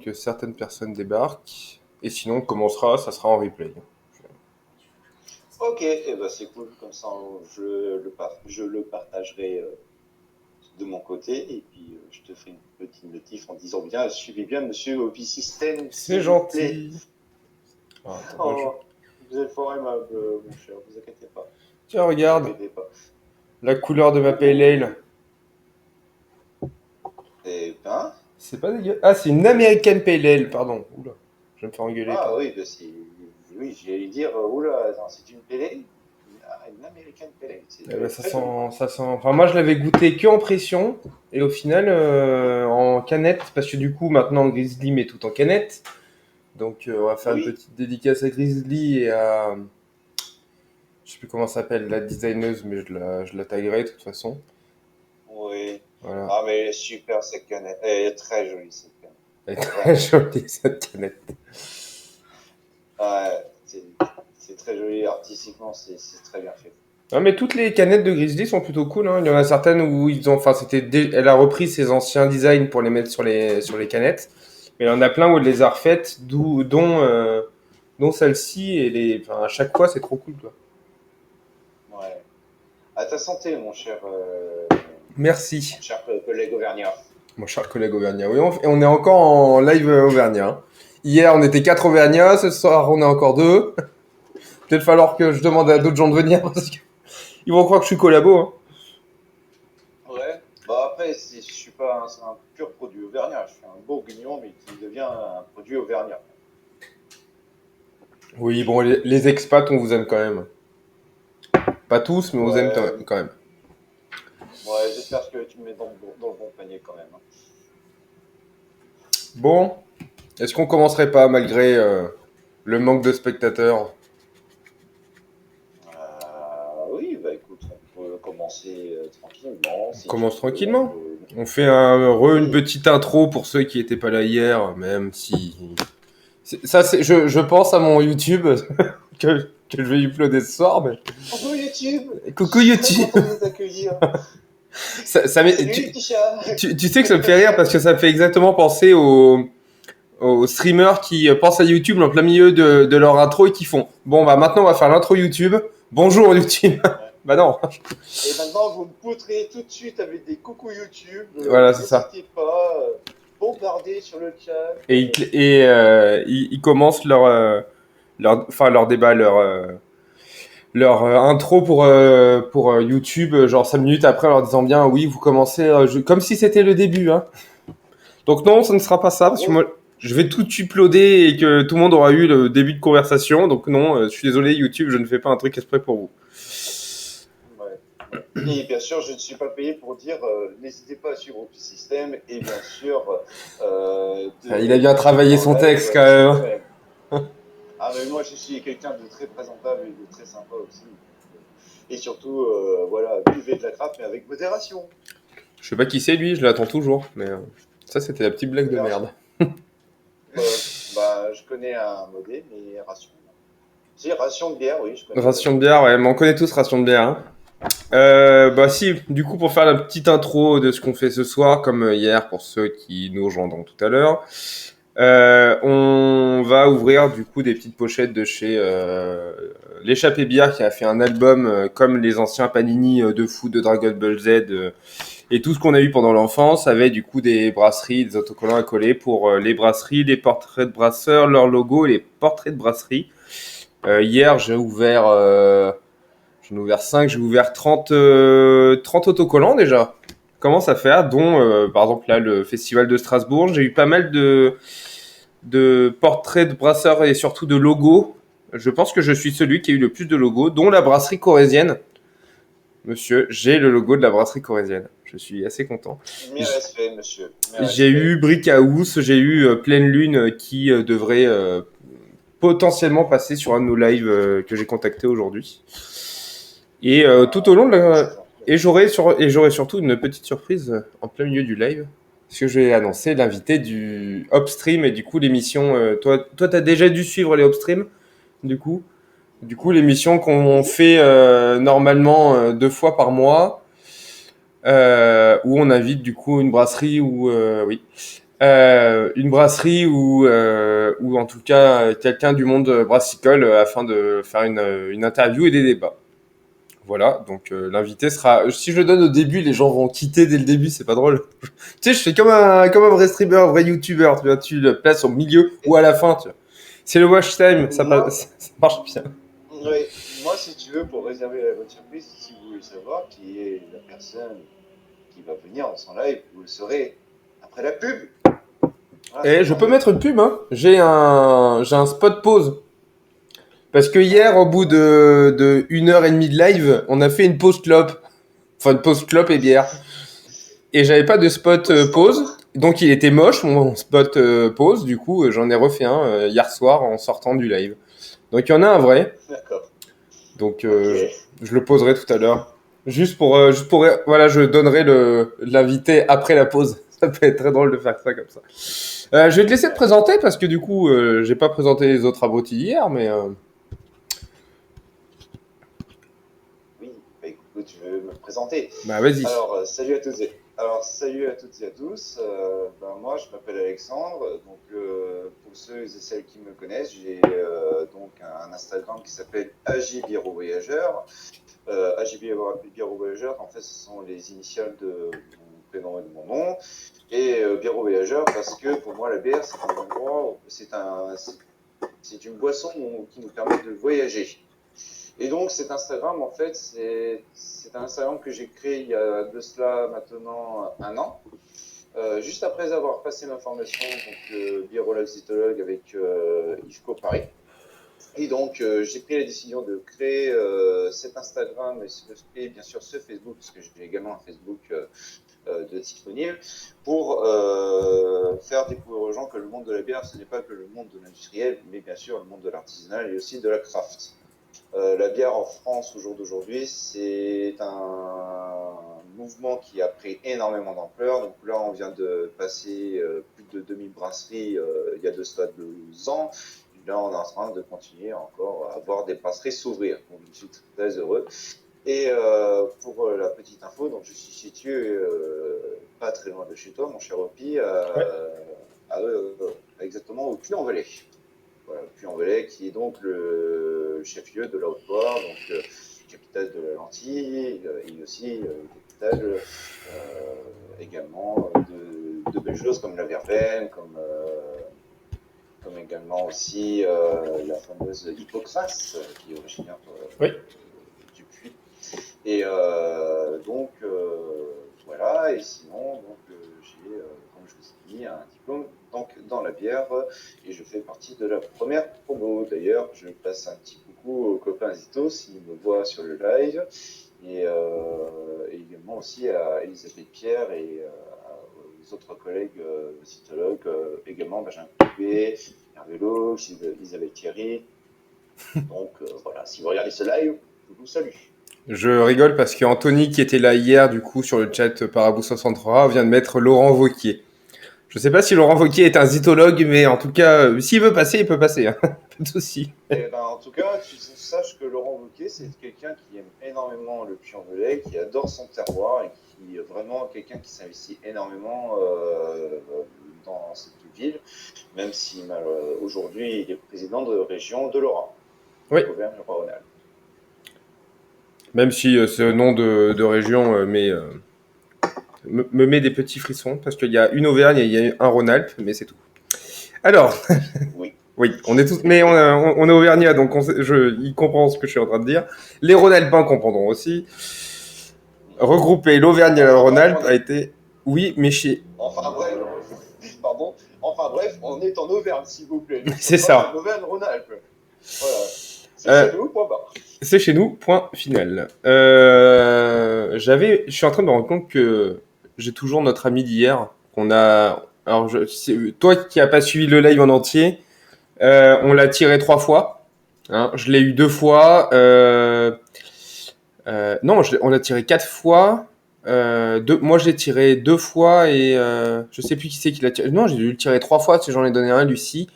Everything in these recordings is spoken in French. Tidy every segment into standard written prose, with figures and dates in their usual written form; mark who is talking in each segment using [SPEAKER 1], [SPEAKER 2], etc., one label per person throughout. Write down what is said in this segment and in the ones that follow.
[SPEAKER 1] Que certaines personnes débarquent. Et sinon, on commencera, ça sera en replay.
[SPEAKER 2] Ok, eh ben c'est cool, comme ça je le partagerai de mon côté et puis je te ferai une petite notif en disant bien, suivez bien Monsieur Ovi System,
[SPEAKER 1] C'est
[SPEAKER 2] s'il vous plaît.
[SPEAKER 1] gentil. Ah, attends, moi,
[SPEAKER 2] Oh, vous êtes fort aimable, mon cher, vous inquiétez pas,
[SPEAKER 1] Tiens,
[SPEAKER 2] vous
[SPEAKER 1] regarde,
[SPEAKER 2] inquiétez pas.
[SPEAKER 1] la couleur de ma pale ale.
[SPEAKER 2] Eh ben,
[SPEAKER 1] C'est pas dégueu. Ah, c'est une American Pale Ale, pardon. Oula, je vais me faire engueuler
[SPEAKER 2] ah
[SPEAKER 1] par.
[SPEAKER 2] oui, ben oui, j'allais dire, oula, attends, c'est une Pele, une American Pele, ça
[SPEAKER 1] Eh
[SPEAKER 2] doit
[SPEAKER 1] ben,
[SPEAKER 2] être très bon.
[SPEAKER 1] ça sent. Enfin, moi, je l'avais goûté que en pression. Et au final, en canette, parce que du coup, maintenant, Grizzly met tout en canette. Donc, on va faire une
[SPEAKER 2] Oui,
[SPEAKER 1] petite dédicace à Grizzly et à. Je sais plus comment ça s'appelle, la designeuse, mais je la taguerai de toute façon.
[SPEAKER 2] oui.
[SPEAKER 1] Voilà.
[SPEAKER 2] Ah mais elle est super cette canette, elle est très jolie cette canette,
[SPEAKER 1] Elle est très
[SPEAKER 2] vraiment.
[SPEAKER 1] jolie, cette canette.
[SPEAKER 2] Ouais, c'est très joli artistiquement, c'est très bien fait.
[SPEAKER 1] Ah, mais toutes les canettes de Grizzly sont plutôt cool, hein. Il y en a certaines où ils ont. Enfin, elle a repris ses anciens designs pour les mettre sur les canettes. Mais il y en a plein où elle les a refaites, dont celle-ci. Enfin, à chaque fois, c'est trop cool, quoi.
[SPEAKER 2] Ouais. À ta santé,
[SPEAKER 1] Merci,
[SPEAKER 2] mon cher collègue auvergnat.
[SPEAKER 1] mon cher collègue Auvergnat. Oui, et on est encore en live Auvergnat, hein. Hier, on était 4 Auvergnats. Ce soir, on est encore 2. Peut-être falloir que je demande à d'autres gens de venir parce qu'ils vont croire que je suis collabo, hein.
[SPEAKER 2] Ouais. Bah après, je suis pas un pur produit auvergnat. Je suis un bourguignon, mais qui devient un produit auvergnat.
[SPEAKER 1] Oui, bon, les expats, on vous aime quand même. Pas tous, mais on vous aime
[SPEAKER 2] Ouais.
[SPEAKER 1] quand même.
[SPEAKER 2] Ouais, j'espère que tu me mets dans le bon panier quand même, hein.
[SPEAKER 1] Bon, est-ce qu'on commencerait pas, malgré le manque de spectateurs?
[SPEAKER 2] Oui, bah écoute, on peut commencer tranquillement,
[SPEAKER 1] On
[SPEAKER 2] si tu
[SPEAKER 1] commence
[SPEAKER 2] veux.
[SPEAKER 1] tranquillement. On fait une
[SPEAKER 2] Oui.
[SPEAKER 1] petite intro pour ceux qui n'étaient pas là hier, même si... je pense à mon YouTube que je vais uploader ce soir, mais...
[SPEAKER 2] Bonjour YouTube, je
[SPEAKER 1] Coucou
[SPEAKER 2] suis très
[SPEAKER 1] YouTube.
[SPEAKER 2] content de vous accueillir. Salut les petits chats.
[SPEAKER 1] Tu sais que ça me fait rire parce que ça me fait exactement penser aux streamers qui pensent à YouTube en plein milieu de leur intro et qui font bon bah maintenant on va faire l'intro YouTube. Bonjour YouTube.
[SPEAKER 2] Ouais.
[SPEAKER 1] Bah non.
[SPEAKER 2] Et maintenant, vous me poutrez tout de suite avec des coucou YouTube.
[SPEAKER 1] Voilà, c'est ça.
[SPEAKER 2] N'hésitez pas, bombardez sur le chat.
[SPEAKER 1] Ils commencent leur débat, leur intro pour YouTube, genre 5 minutes après, en leur disant bien oui, vous commencez comme si c'était le début, hein. Donc non, ça ne sera pas ça,
[SPEAKER 2] En
[SPEAKER 1] parce que
[SPEAKER 2] gros,
[SPEAKER 1] moi, je vais tout uploader et que tout le monde aura eu le début de conversation. Donc non, je suis désolé, YouTube, je ne fais pas un truc exprès pour vous.
[SPEAKER 2] ouais, ouais. Et bien sûr, je ne suis pas payé pour dire n'hésitez pas à suivre Open System et bien sûr
[SPEAKER 1] Ah, il a
[SPEAKER 2] de
[SPEAKER 1] bien
[SPEAKER 2] me suivre
[SPEAKER 1] travaillé
[SPEAKER 2] en
[SPEAKER 1] son
[SPEAKER 2] live
[SPEAKER 1] texte quand
[SPEAKER 2] si
[SPEAKER 1] même.
[SPEAKER 2] vous-même. Ah, mais moi, je suis quelqu'un de très présentable et de très sympa aussi. Et surtout, voilà, buvez de la craft, mais avec modération.
[SPEAKER 1] Je sais pas qui c'est lui, je l'attends toujours. Mais ça, c'était la petite blague de
[SPEAKER 2] Modération.
[SPEAKER 1] merde.
[SPEAKER 2] Bah, je connais un modé, mais ration. Non. Si, ration de bière, oui, je connais.
[SPEAKER 1] Ration de bière, ouais, mais on connaît tous ration de bière, hein. Bah si, du coup, pour faire la petite intro de ce qu'on fait ce soir, comme hier pour ceux qui nous rejoindront tout à l'heure, on va ouvrir du coup des petites pochettes de chez l'échappée bière qui a fait un album comme les anciens Panini de foot de Dragon Ball Z et tout ce qu'on a eu pendant l'enfance avait du coup des brasseries, des autocollants à coller pour les brasseries, les portraits de brasseurs, leurs logos et les portraits de brasseries. Hier j'en ai ouvert 5, j'ai ouvert 30 autocollants déjà. Commence à faire, dont par exemple là le festival de Strasbourg. J'ai eu pas mal de portraits de brasseurs et surtout de logos. Je pense que je suis celui qui a eu le plus de logos, dont la brasserie corésienne. Monsieur, j'ai le logo de la brasserie corésienne. Je suis assez content.
[SPEAKER 2] Mes respects, monsieur. Mes
[SPEAKER 1] J'ai eu
[SPEAKER 2] respects.
[SPEAKER 1] Brick House, j'ai eu Pleine Lune qui devrait potentiellement passer sur un de nos lives que j'ai contacté aujourd'hui. Et tout au long de
[SPEAKER 2] Ah,
[SPEAKER 1] la...
[SPEAKER 2] c'est gentil.
[SPEAKER 1] j'aurai surtout une petite surprise en plein milieu du live. Parce que je vais annoncer l'invité du Upstream et du coup l'émission. Toi, t'as déjà dû suivre les Upstream, du coup. Du coup, l'émission qu'on
[SPEAKER 2] Oui.
[SPEAKER 1] fait normalement 2 fois par mois, où on invite du coup une brasserie ou oui. une brasserie ou en tout cas quelqu'un du monde brassicole afin de faire une interview et des débats. Voilà, donc l'invité sera. Si je le donne au début, les gens vont quitter dès le début, c'est pas drôle. Tu sais, je fais comme un vrai streamer, un vrai YouTuber, tu vois, tu le places au milieu ou à la fin, tu vois. C'est le watch time,
[SPEAKER 2] Moi,
[SPEAKER 1] ça marche bien.
[SPEAKER 2] ouais, moi, si tu veux, pour réserver votre surprise, si vous voulez savoir qui est la personne qui va venir dans son live, vous le saurez après la pub. Voilà, c'est
[SPEAKER 1] Et je
[SPEAKER 2] pas
[SPEAKER 1] peux
[SPEAKER 2] mieux.
[SPEAKER 1] mettre une pub, hein. J'ai un spot pause. Parce que hier, au bout de 1 heure et demie de live, on a fait une pause clope. Enfin, une pause clope et bière. Et j'avais pas de spot
[SPEAKER 2] Pause
[SPEAKER 1] pause.
[SPEAKER 2] standard.
[SPEAKER 1] Donc il était moche, mon spot pause. Du coup, j'en ai refait un hier soir en sortant du live. Donc il y en a un vrai.
[SPEAKER 2] D'accord.
[SPEAKER 1] Donc
[SPEAKER 2] Ok.
[SPEAKER 1] je le poserai tout à l'heure. Juste pour voilà, je donnerai l'invité après la pause. Ça peut être très drôle de faire ça comme ça. Je vais te laisser te
[SPEAKER 2] D'accord.
[SPEAKER 1] présenter parce que du coup, j'ai pas présenté les autres abrutis hier, mais
[SPEAKER 2] Oui, bah écoute, je vais me présenter.
[SPEAKER 1] bah vas-y.
[SPEAKER 2] Salut à toutes et à tous. Moi, je m'appelle Alexandre. Donc, pour ceux et celles qui me connaissent, j'ai donc un Instagram qui s'appelle AJ Biero Voyageur. AJ Biero Voyageur, en fait, ce sont les initiales de mon prénom et de mon nom. Et Biero Voyageur parce que pour moi, la bière, c'est un endroit, c'est une boisson qui nous permet de voyager. Et donc cet Instagram, en fait, c'est un Instagram que j'ai créé il y a de cela maintenant 1 an. Juste après avoir passé ma formation donc biorolaxitologue avec IFCO Paris. Et donc j'ai pris la décision de créer cet Instagram et bien sûr ce Facebook, parce que j'ai également un Facebook de disponible, pour faire découvrir aux gens que le monde de la bière, ce n'est pas que le monde de l'industriel, mais bien sûr le monde de l'artisanal et aussi de la craft. La bière en France au jour d'aujourd'hui, c'est un mouvement qui a pris énormément d'ampleur. Donc là, on vient de passer plus de 2000 brasseries il y a de cela 2 ans. Et là, on est en train de continuer encore à voir des brasseries s'ouvrir. Donc je suis très heureux. Et pour la petite info, donc je suis situé pas très loin de chez toi, mon cher Opi,
[SPEAKER 1] Ouais.
[SPEAKER 2] exactement au Puy-en-Velay. Voilà, Puy-en-Velay, qui est donc le chef-lieu de la Haute-Loire, donc capitale de la lentille, et aussi capitale également de belles choses comme la verveine, comme également aussi la fameuse Hippocrate, qui est originaire
[SPEAKER 1] Oui.
[SPEAKER 2] du Puy. Et donc, voilà, et sinon, donc, j'ai, comme je vous ai dit, un diplôme donc, dans la bière, et je fais partie de la première promo. D'ailleurs, je passe un petit coucou aux copains Zito s'ils me voient sur le live, et également aussi à Elisabeth Pierre et aux autres collègues cytologues, également Benjamin Coupé, Hervé Lox, Elisabeth Thierry. Donc, voilà, si vous regardez ce live, je vous salue.
[SPEAKER 1] Je rigole parce que Anthony qui était là hier du coup sur le chat Parabou 63 vient de mettre Laurent Wauquiez. Je sais pas si Laurent Wauquiez est un zytologue, mais en tout cas, s'il veut passer, il peut passer. Hein. Pas de souci.
[SPEAKER 2] Eh ben, en tout cas, tu saches que Laurent Wauquiez, c'est quelqu'un qui aime énormément le Puy-en-Velay, qui adore son terroir et qui est vraiment quelqu'un qui s'investit énormément dans cette ville, même si aujourd'hui il est président de région de Lorrain,
[SPEAKER 1] Oui.
[SPEAKER 2] Auvergne-Rhône-Alpes.
[SPEAKER 1] Même si ce nom de région me met des petits frissons parce qu'il y a une Auvergne et il y a un Rhône-Alpes, mais c'est tout. Alors,
[SPEAKER 2] Oui.
[SPEAKER 1] oui, on est tous, mais on est Auvergnat, donc il comprend ce que je suis en train de dire. Les Rhône-Alpins comprendront aussi. Regrouper l'Auvergne et le
[SPEAKER 2] Enfin bref,
[SPEAKER 1] Rhône-Alpes a été, oui, mais chez.
[SPEAKER 2] enfin bref, pardon. Enfin bref, on est en Auvergne, s'il vous plaît. Nous ne
[SPEAKER 1] C'est
[SPEAKER 2] sommes pas
[SPEAKER 1] ça.
[SPEAKER 2] en Auvergne-Rhône-Alpes. Voilà. C'est
[SPEAKER 1] Euh,
[SPEAKER 2] chez nous, point barre.
[SPEAKER 1] c'est chez nous, point final. Je suis en train de me rendre compte que j'ai toujours notre ami d'hier qu'on a. Alors, toi qui n'as pas suivi le live en entier, on l'a tiré 3 fois. Hein, je l'ai eu 2 fois. Non, on l'a tiré 4 fois. Moi, je l'ai tiré 2 fois et je sais plus qui c'est qui l'a tiré. Non, j'ai dû le tirer 3 fois parce que j'en ai donné un à Lucie.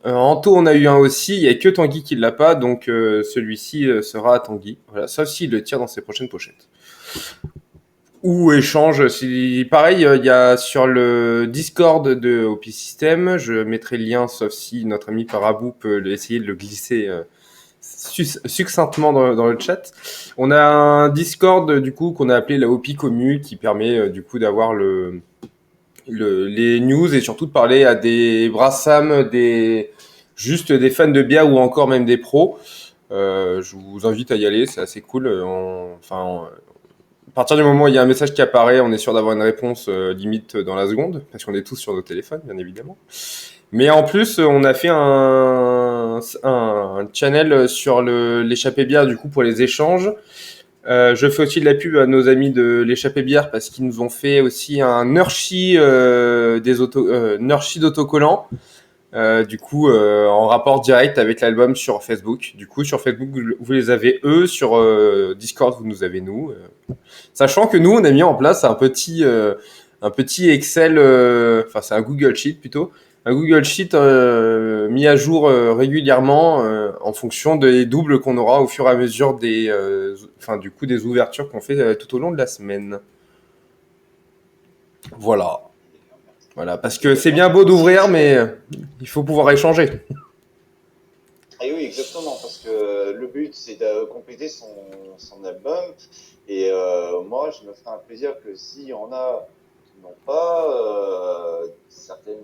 [SPEAKER 1] Anto, on a eu un aussi. Il n'y a que Tanguy qui ne l'a pas, donc celui-ci sera à Tanguy. Voilà, sauf s'il le tire dans ses prochaines pochettes. ou échange. Si, pareil, il y a sur le Discord de OP System, je mettrai le lien, sauf si notre ami Parabou peut essayer de le glisser succinctement dans le chat. On a un Discord du coup qu'on a appelé la OP Commu qui permet du coup d'avoir les news et surtout de parler à des brassams, juste des fans de bière ou encore même des pros. Je vous invite à y aller, c'est assez cool. À partir du moment où il y a un message qui apparaît, on est sûr d'avoir une réponse limite dans la seconde, parce qu'on est tous sur nos téléphones, bien évidemment. Mais en plus, on a fait un channel sur l'échappée bière, du coup, pour les échanges. Je fais aussi de la pub à nos amis de l'échappée bière, parce qu'ils nous ont fait aussi un Nurshi d'autocollants. Du coup, en rapport direct avec l'album sur Facebook. Du coup, sur Facebook, vous les avez eux, sur Discord, vous nous avez nous. Sachant que nous, on a mis en place un petit Excel, c'est un Google Sheet plutôt, un Google Sheet mis à jour régulièrement en fonction des doubles qu'on aura au fur et à mesure des ouvertures qu'on fait tout au long de la semaine. Voilà. Voilà, parce que c'est bien beau d'ouvrir, mais il faut pouvoir échanger.
[SPEAKER 2] Et oui, exactement, parce que le but, c'est de compléter son album. Et moi, je me ferai un plaisir que s'il y en a qui n'ont pas certaines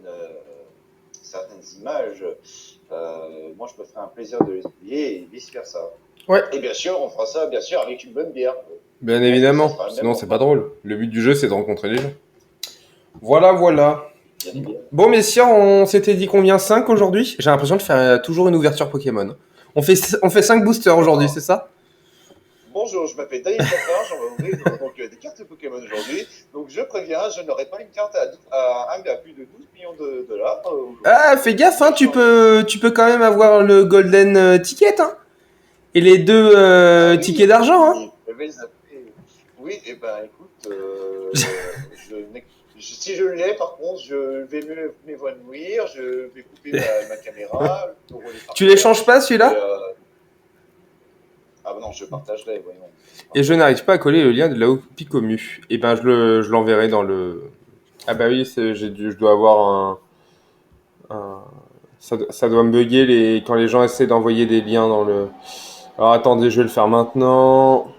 [SPEAKER 2] images, moi, je me ferai un plaisir de les oublier et vice-versa.
[SPEAKER 1] Ouais.
[SPEAKER 2] Et bien sûr, on fera ça, bien sûr, avec une bonne bière.
[SPEAKER 1] Bien évidemment, sinon c'est pas drôle. Le but du jeu, c'est de rencontrer les gens. Voilà. Bon, messieurs, on s'était dit combien 5 aujourd'hui? J'ai l'impression de faire toujours une ouverture Pokémon. On fait 5 boosters aujourd'hui, c'est ça?
[SPEAKER 2] Bonjour, je m'appelle Daniel Cafard, j'en vais ouvrir des cartes Pokémon aujourd'hui. Donc je préviens, je n'aurai pas une carte à plus de 12 millions de dollars.
[SPEAKER 1] Fais gaffe, hein, tu peux quand même avoir le Golden Ticket, hein, et les 2 tickets d'argent, hein.
[SPEAKER 2] Oui, et ben écoute, si je l'ai, par contre, je vais m'évanouir, je vais couper ma caméra.
[SPEAKER 1] Tu l'échanges pas celui-là?
[SPEAKER 2] Ah non, je partagerai, voyons.
[SPEAKER 1] Et je n'arrive pas à coller le lien de la Picomu. Et ben je l'enverrai dans le... Ah bah oui, je dois avoir ça doit me bugger quand les gens essaient d'envoyer des liens dans le... Alors attendez, je vais le faire maintenant.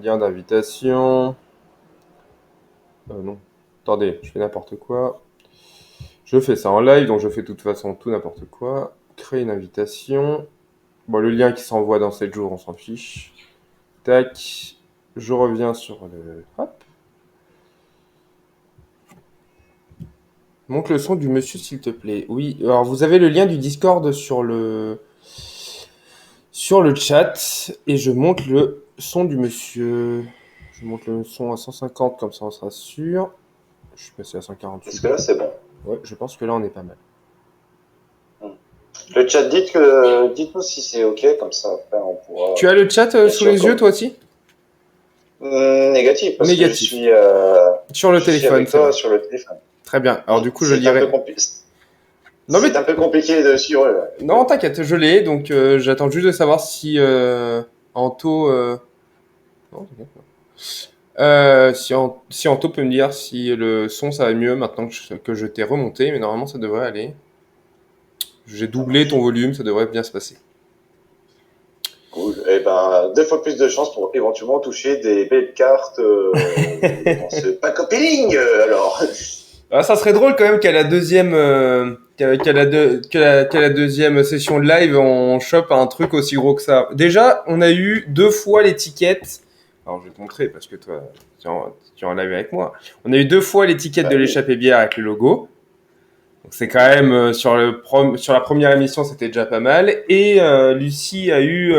[SPEAKER 1] Lien d'invitation. Non. Attendez, je fais n'importe quoi. Je fais ça en live, donc je fais de toute façon tout n'importe quoi. Créer une invitation. Bon, le lien qui s'envoie dans 7 jours, on s'en fiche. Tac. Je reviens sur le... Hop. Montre le son du monsieur, s'il te plaît. Oui, alors vous avez le lien du Discord sur le chat. Et je monte le son du monsieur. Je monte le son à 150, comme ça on sera sûr. Je suis passé à 148.
[SPEAKER 2] Est-ce que là, c'est bon?
[SPEAKER 1] Ouais, je pense que là, on est pas mal.
[SPEAKER 2] Le chat, dites-nous si c'est OK, comme ça, après, on pourra...
[SPEAKER 1] Tu as le chat sous les yeux, toi aussi?
[SPEAKER 2] Négatif, parce que je suis...
[SPEAKER 1] sur le téléphone,
[SPEAKER 2] avec toi sur le téléphone.
[SPEAKER 1] Très bien. Alors, du coup, je lirai...
[SPEAKER 2] C'est un peu compliqué de suivre.
[SPEAKER 1] Non, t'inquiète, je l'ai. Donc, j'attends juste de savoir si Anto... Non, si Anto peut me dire si le son, ça va mieux maintenant que je t'ai remonté. Mais normalement, ça devrait aller. J'ai doublé ton volume, ça devrait bien se passer.
[SPEAKER 2] Cool. Et ben, 2 fois plus de chances pour éventuellement toucher des belles cartes dans ce pack opening, alors.
[SPEAKER 1] Ah, ça serait drôle quand même qu'à la deuxième deuxième session de live, on chope un truc aussi gros que ça. Déjà, on a eu 2 fois l'étiquette. Alors, je vais te montrer parce que toi, tu es en live avec moi. On a eu 2 fois l'étiquette de l'échappée bière avec le logo. Donc, c'est quand même sur la première émission, c'était déjà pas mal. Et Lucie a eu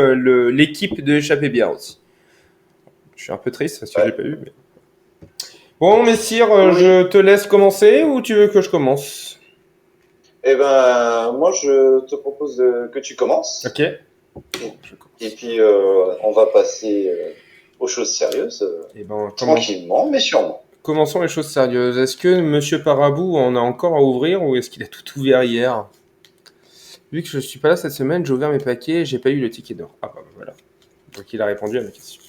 [SPEAKER 1] l'équipe de l'échappée bière aussi. Je suis un peu triste parce que je l'ai pas eu. Mais... Bon, messire, je te laisse commencer ou tu veux que je commence?
[SPEAKER 2] Eh ben, moi, je te propose que tu commences.
[SPEAKER 1] Ok.
[SPEAKER 2] Et puis, on va passer aux choses sérieuses, tranquillement, mais sûrement.
[SPEAKER 1] Commençons les choses sérieuses. Est-ce que Monsieur Parabou en a encore à ouvrir ou est-ce qu'il a tout ouvert hier? Vu que je suis pas là cette semaine, j'ai ouvert mes paquets et j'ai pas eu le ticket d'or. Ah bah voilà. Donc il a répondu à ma question.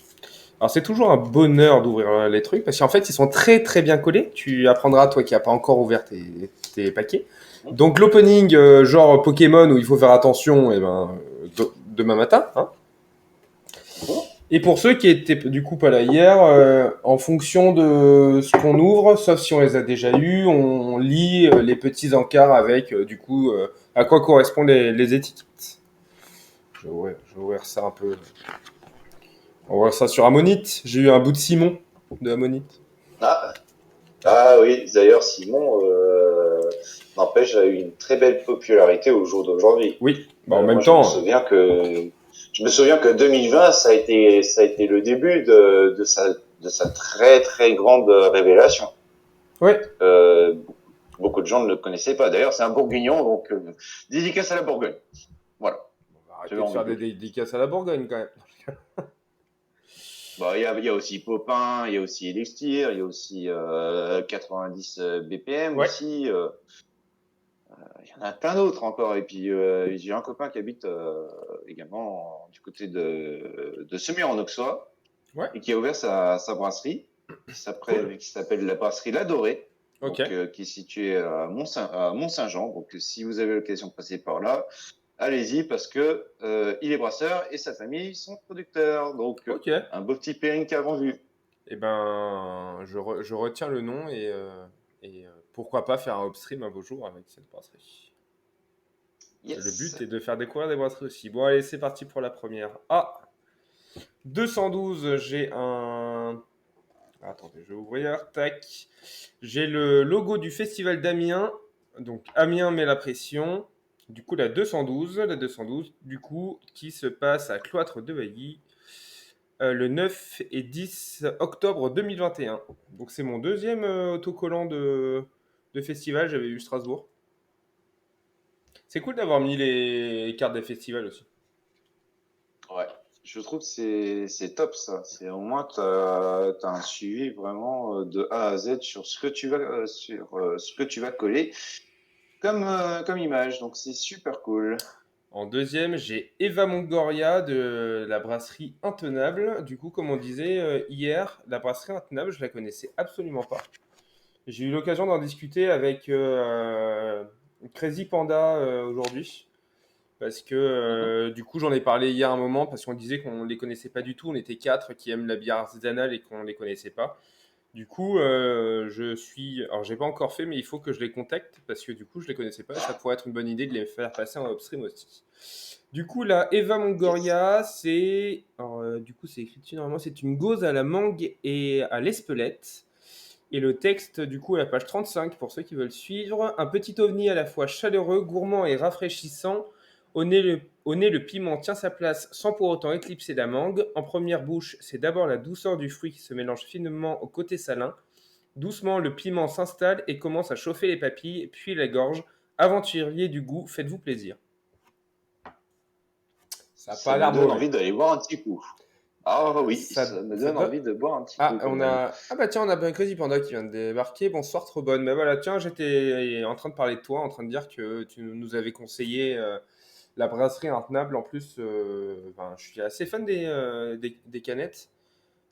[SPEAKER 1] Alors c'est toujours un bonheur d'ouvrir les trucs parce qu'en fait ils sont très très bien collés. Tu apprendras toi qui n'as pas encore ouvert tes paquets.
[SPEAKER 2] Mhm.
[SPEAKER 1] Donc l'opening genre Pokémon où il faut faire attention, et demain matin. Hein.
[SPEAKER 2] Mhm.
[SPEAKER 1] Et pour ceux qui étaient du coup pas là hier, en fonction de ce qu'on ouvre, sauf si on les a déjà eus, on lit les petits encarts avec du coup à quoi correspondent les étiquettes. Je vais ouvrir ça un peu. On va voir ça sur Ammonite. J'ai eu un bout de Simon de Ammonite.
[SPEAKER 2] Ah, ah oui, d'ailleurs, Simon, n'empêche, a eu une très belle popularité au jour d'aujourd'hui.
[SPEAKER 1] Oui, bah en
[SPEAKER 2] Moi,
[SPEAKER 1] même temps,
[SPEAKER 2] je me souviens que 2020, ça a été le début de sa très, très grande révélation.
[SPEAKER 1] ouais.
[SPEAKER 2] Beaucoup de gens ne le connaissaient pas. D'ailleurs, c'est un Bourguignon, donc, dédicace à la Bourgogne. Voilà.
[SPEAKER 1] On va
[SPEAKER 2] J'avais
[SPEAKER 1] arrêter de
[SPEAKER 2] envie
[SPEAKER 1] faire
[SPEAKER 2] de le
[SPEAKER 1] des
[SPEAKER 2] dire.
[SPEAKER 1] dédicaces à la Bourgogne quand même.
[SPEAKER 2] Bah, il y a aussi Popin, il y a aussi Elixir, il y a aussi 90 BPM
[SPEAKER 1] Ouais.
[SPEAKER 2] aussi. Il y en a plein d'autres encore. Et puis, j'ai un copain qui habite également du côté de Semur en Auxois
[SPEAKER 1] Ouais.
[SPEAKER 2] et qui a ouvert sa brasserie
[SPEAKER 1] Cool.
[SPEAKER 2] qui s'appelle la brasserie La Dorée,
[SPEAKER 1] Ok.
[SPEAKER 2] donc, qui est située à Mont-Saint-Jean. Donc, si vous avez l'occasion de passer par là, allez-y parce que il est brasseur et sa famille sont producteurs. Donc,
[SPEAKER 1] Ok.
[SPEAKER 2] un beau petit pairing qu'a vendu.
[SPEAKER 1] Eh ben, je retiens le nom et pourquoi pas faire un upstream un beau jour avec cette brasserie. Le
[SPEAKER 2] Yes.
[SPEAKER 1] but est de faire découvrir des brasseries aussi. Bon, allez, c'est parti pour la première. Ah, 212, j'ai un. Attendez, je vais ouvrir. Tac. J'ai le logo du festival d'Amiens. Donc, Amiens met la pression. Du coup, la 212, du coup, qui se passe à Cloître de Vailly le 9 et 10 octobre 2021. Donc, c'est mon deuxième autocollant de festival. J'avais eu Strasbourg. C'est cool d'avoir mis les cartes des festivals aussi.
[SPEAKER 2] Ouais. Je trouve que c'est top ça. C'est au moins t'as un suivi vraiment de A à Z sur ce que tu vas ce que tu vas coller comme image. Donc c'est super cool.
[SPEAKER 1] En deuxième, j'ai Eva Longoria de la brasserie Intenable. Du coup, comme on disait hier, la brasserie Intenable, je la connaissais absolument pas. J'ai eu l'occasion d'en discuter avec Crazy Panda aujourd'hui. Parce que
[SPEAKER 2] Mhm.
[SPEAKER 1] du coup, j'en ai parlé hier un moment parce qu'on disait qu'on ne les connaissait pas du tout. On était quatre qui aiment la bière artisanale et qu'on ne les connaissait pas. Du coup, je suis. Alors, j'ai pas encore fait, mais il faut que je les contacte parce que du coup, je les connaissais pas et ça pourrait être une bonne idée de les faire passer en upstream aussi. Du coup, la Eva
[SPEAKER 2] Yes.
[SPEAKER 1] Longoria, c'est. Alors, du coup, c'est écrit dessus normalement, c'est une gauze à la mangue et à l'espelette. Et le texte, du coup, à la page 35, pour ceux qui veulent suivre. Un petit ovni à la fois chaleureux, gourmand et rafraîchissant. Au nez, le piment tient sa place sans pour autant éclipser la mangue. En première bouche, c'est d'abord la douceur du fruit qui se mélange finement au côté salin. Doucement, le piment s'installe et commence à chauffer les papilles, puis la gorge. Aventurier du goût, faites-vous plaisir. Ça n'a
[SPEAKER 2] Ça
[SPEAKER 1] pas
[SPEAKER 2] me
[SPEAKER 1] l'air
[SPEAKER 2] donne
[SPEAKER 1] mauvais.
[SPEAKER 2] envie d'aller boire un petit coup. Ah oui,
[SPEAKER 1] Ça,
[SPEAKER 2] ça me
[SPEAKER 1] ça
[SPEAKER 2] donne
[SPEAKER 1] donne-
[SPEAKER 2] envie de boire un petit
[SPEAKER 1] Ah,
[SPEAKER 2] coup quand
[SPEAKER 1] on
[SPEAKER 2] même.
[SPEAKER 1] a. Ah bah tiens, on a bien Crazy Panda qui vient de débarquer. Bonsoir, trop bonne. Mais voilà, tiens, j'étais en train de parler de toi, en train de dire que tu nous avais conseillé la brasserie intenable. En plus, je suis assez fan des canettes.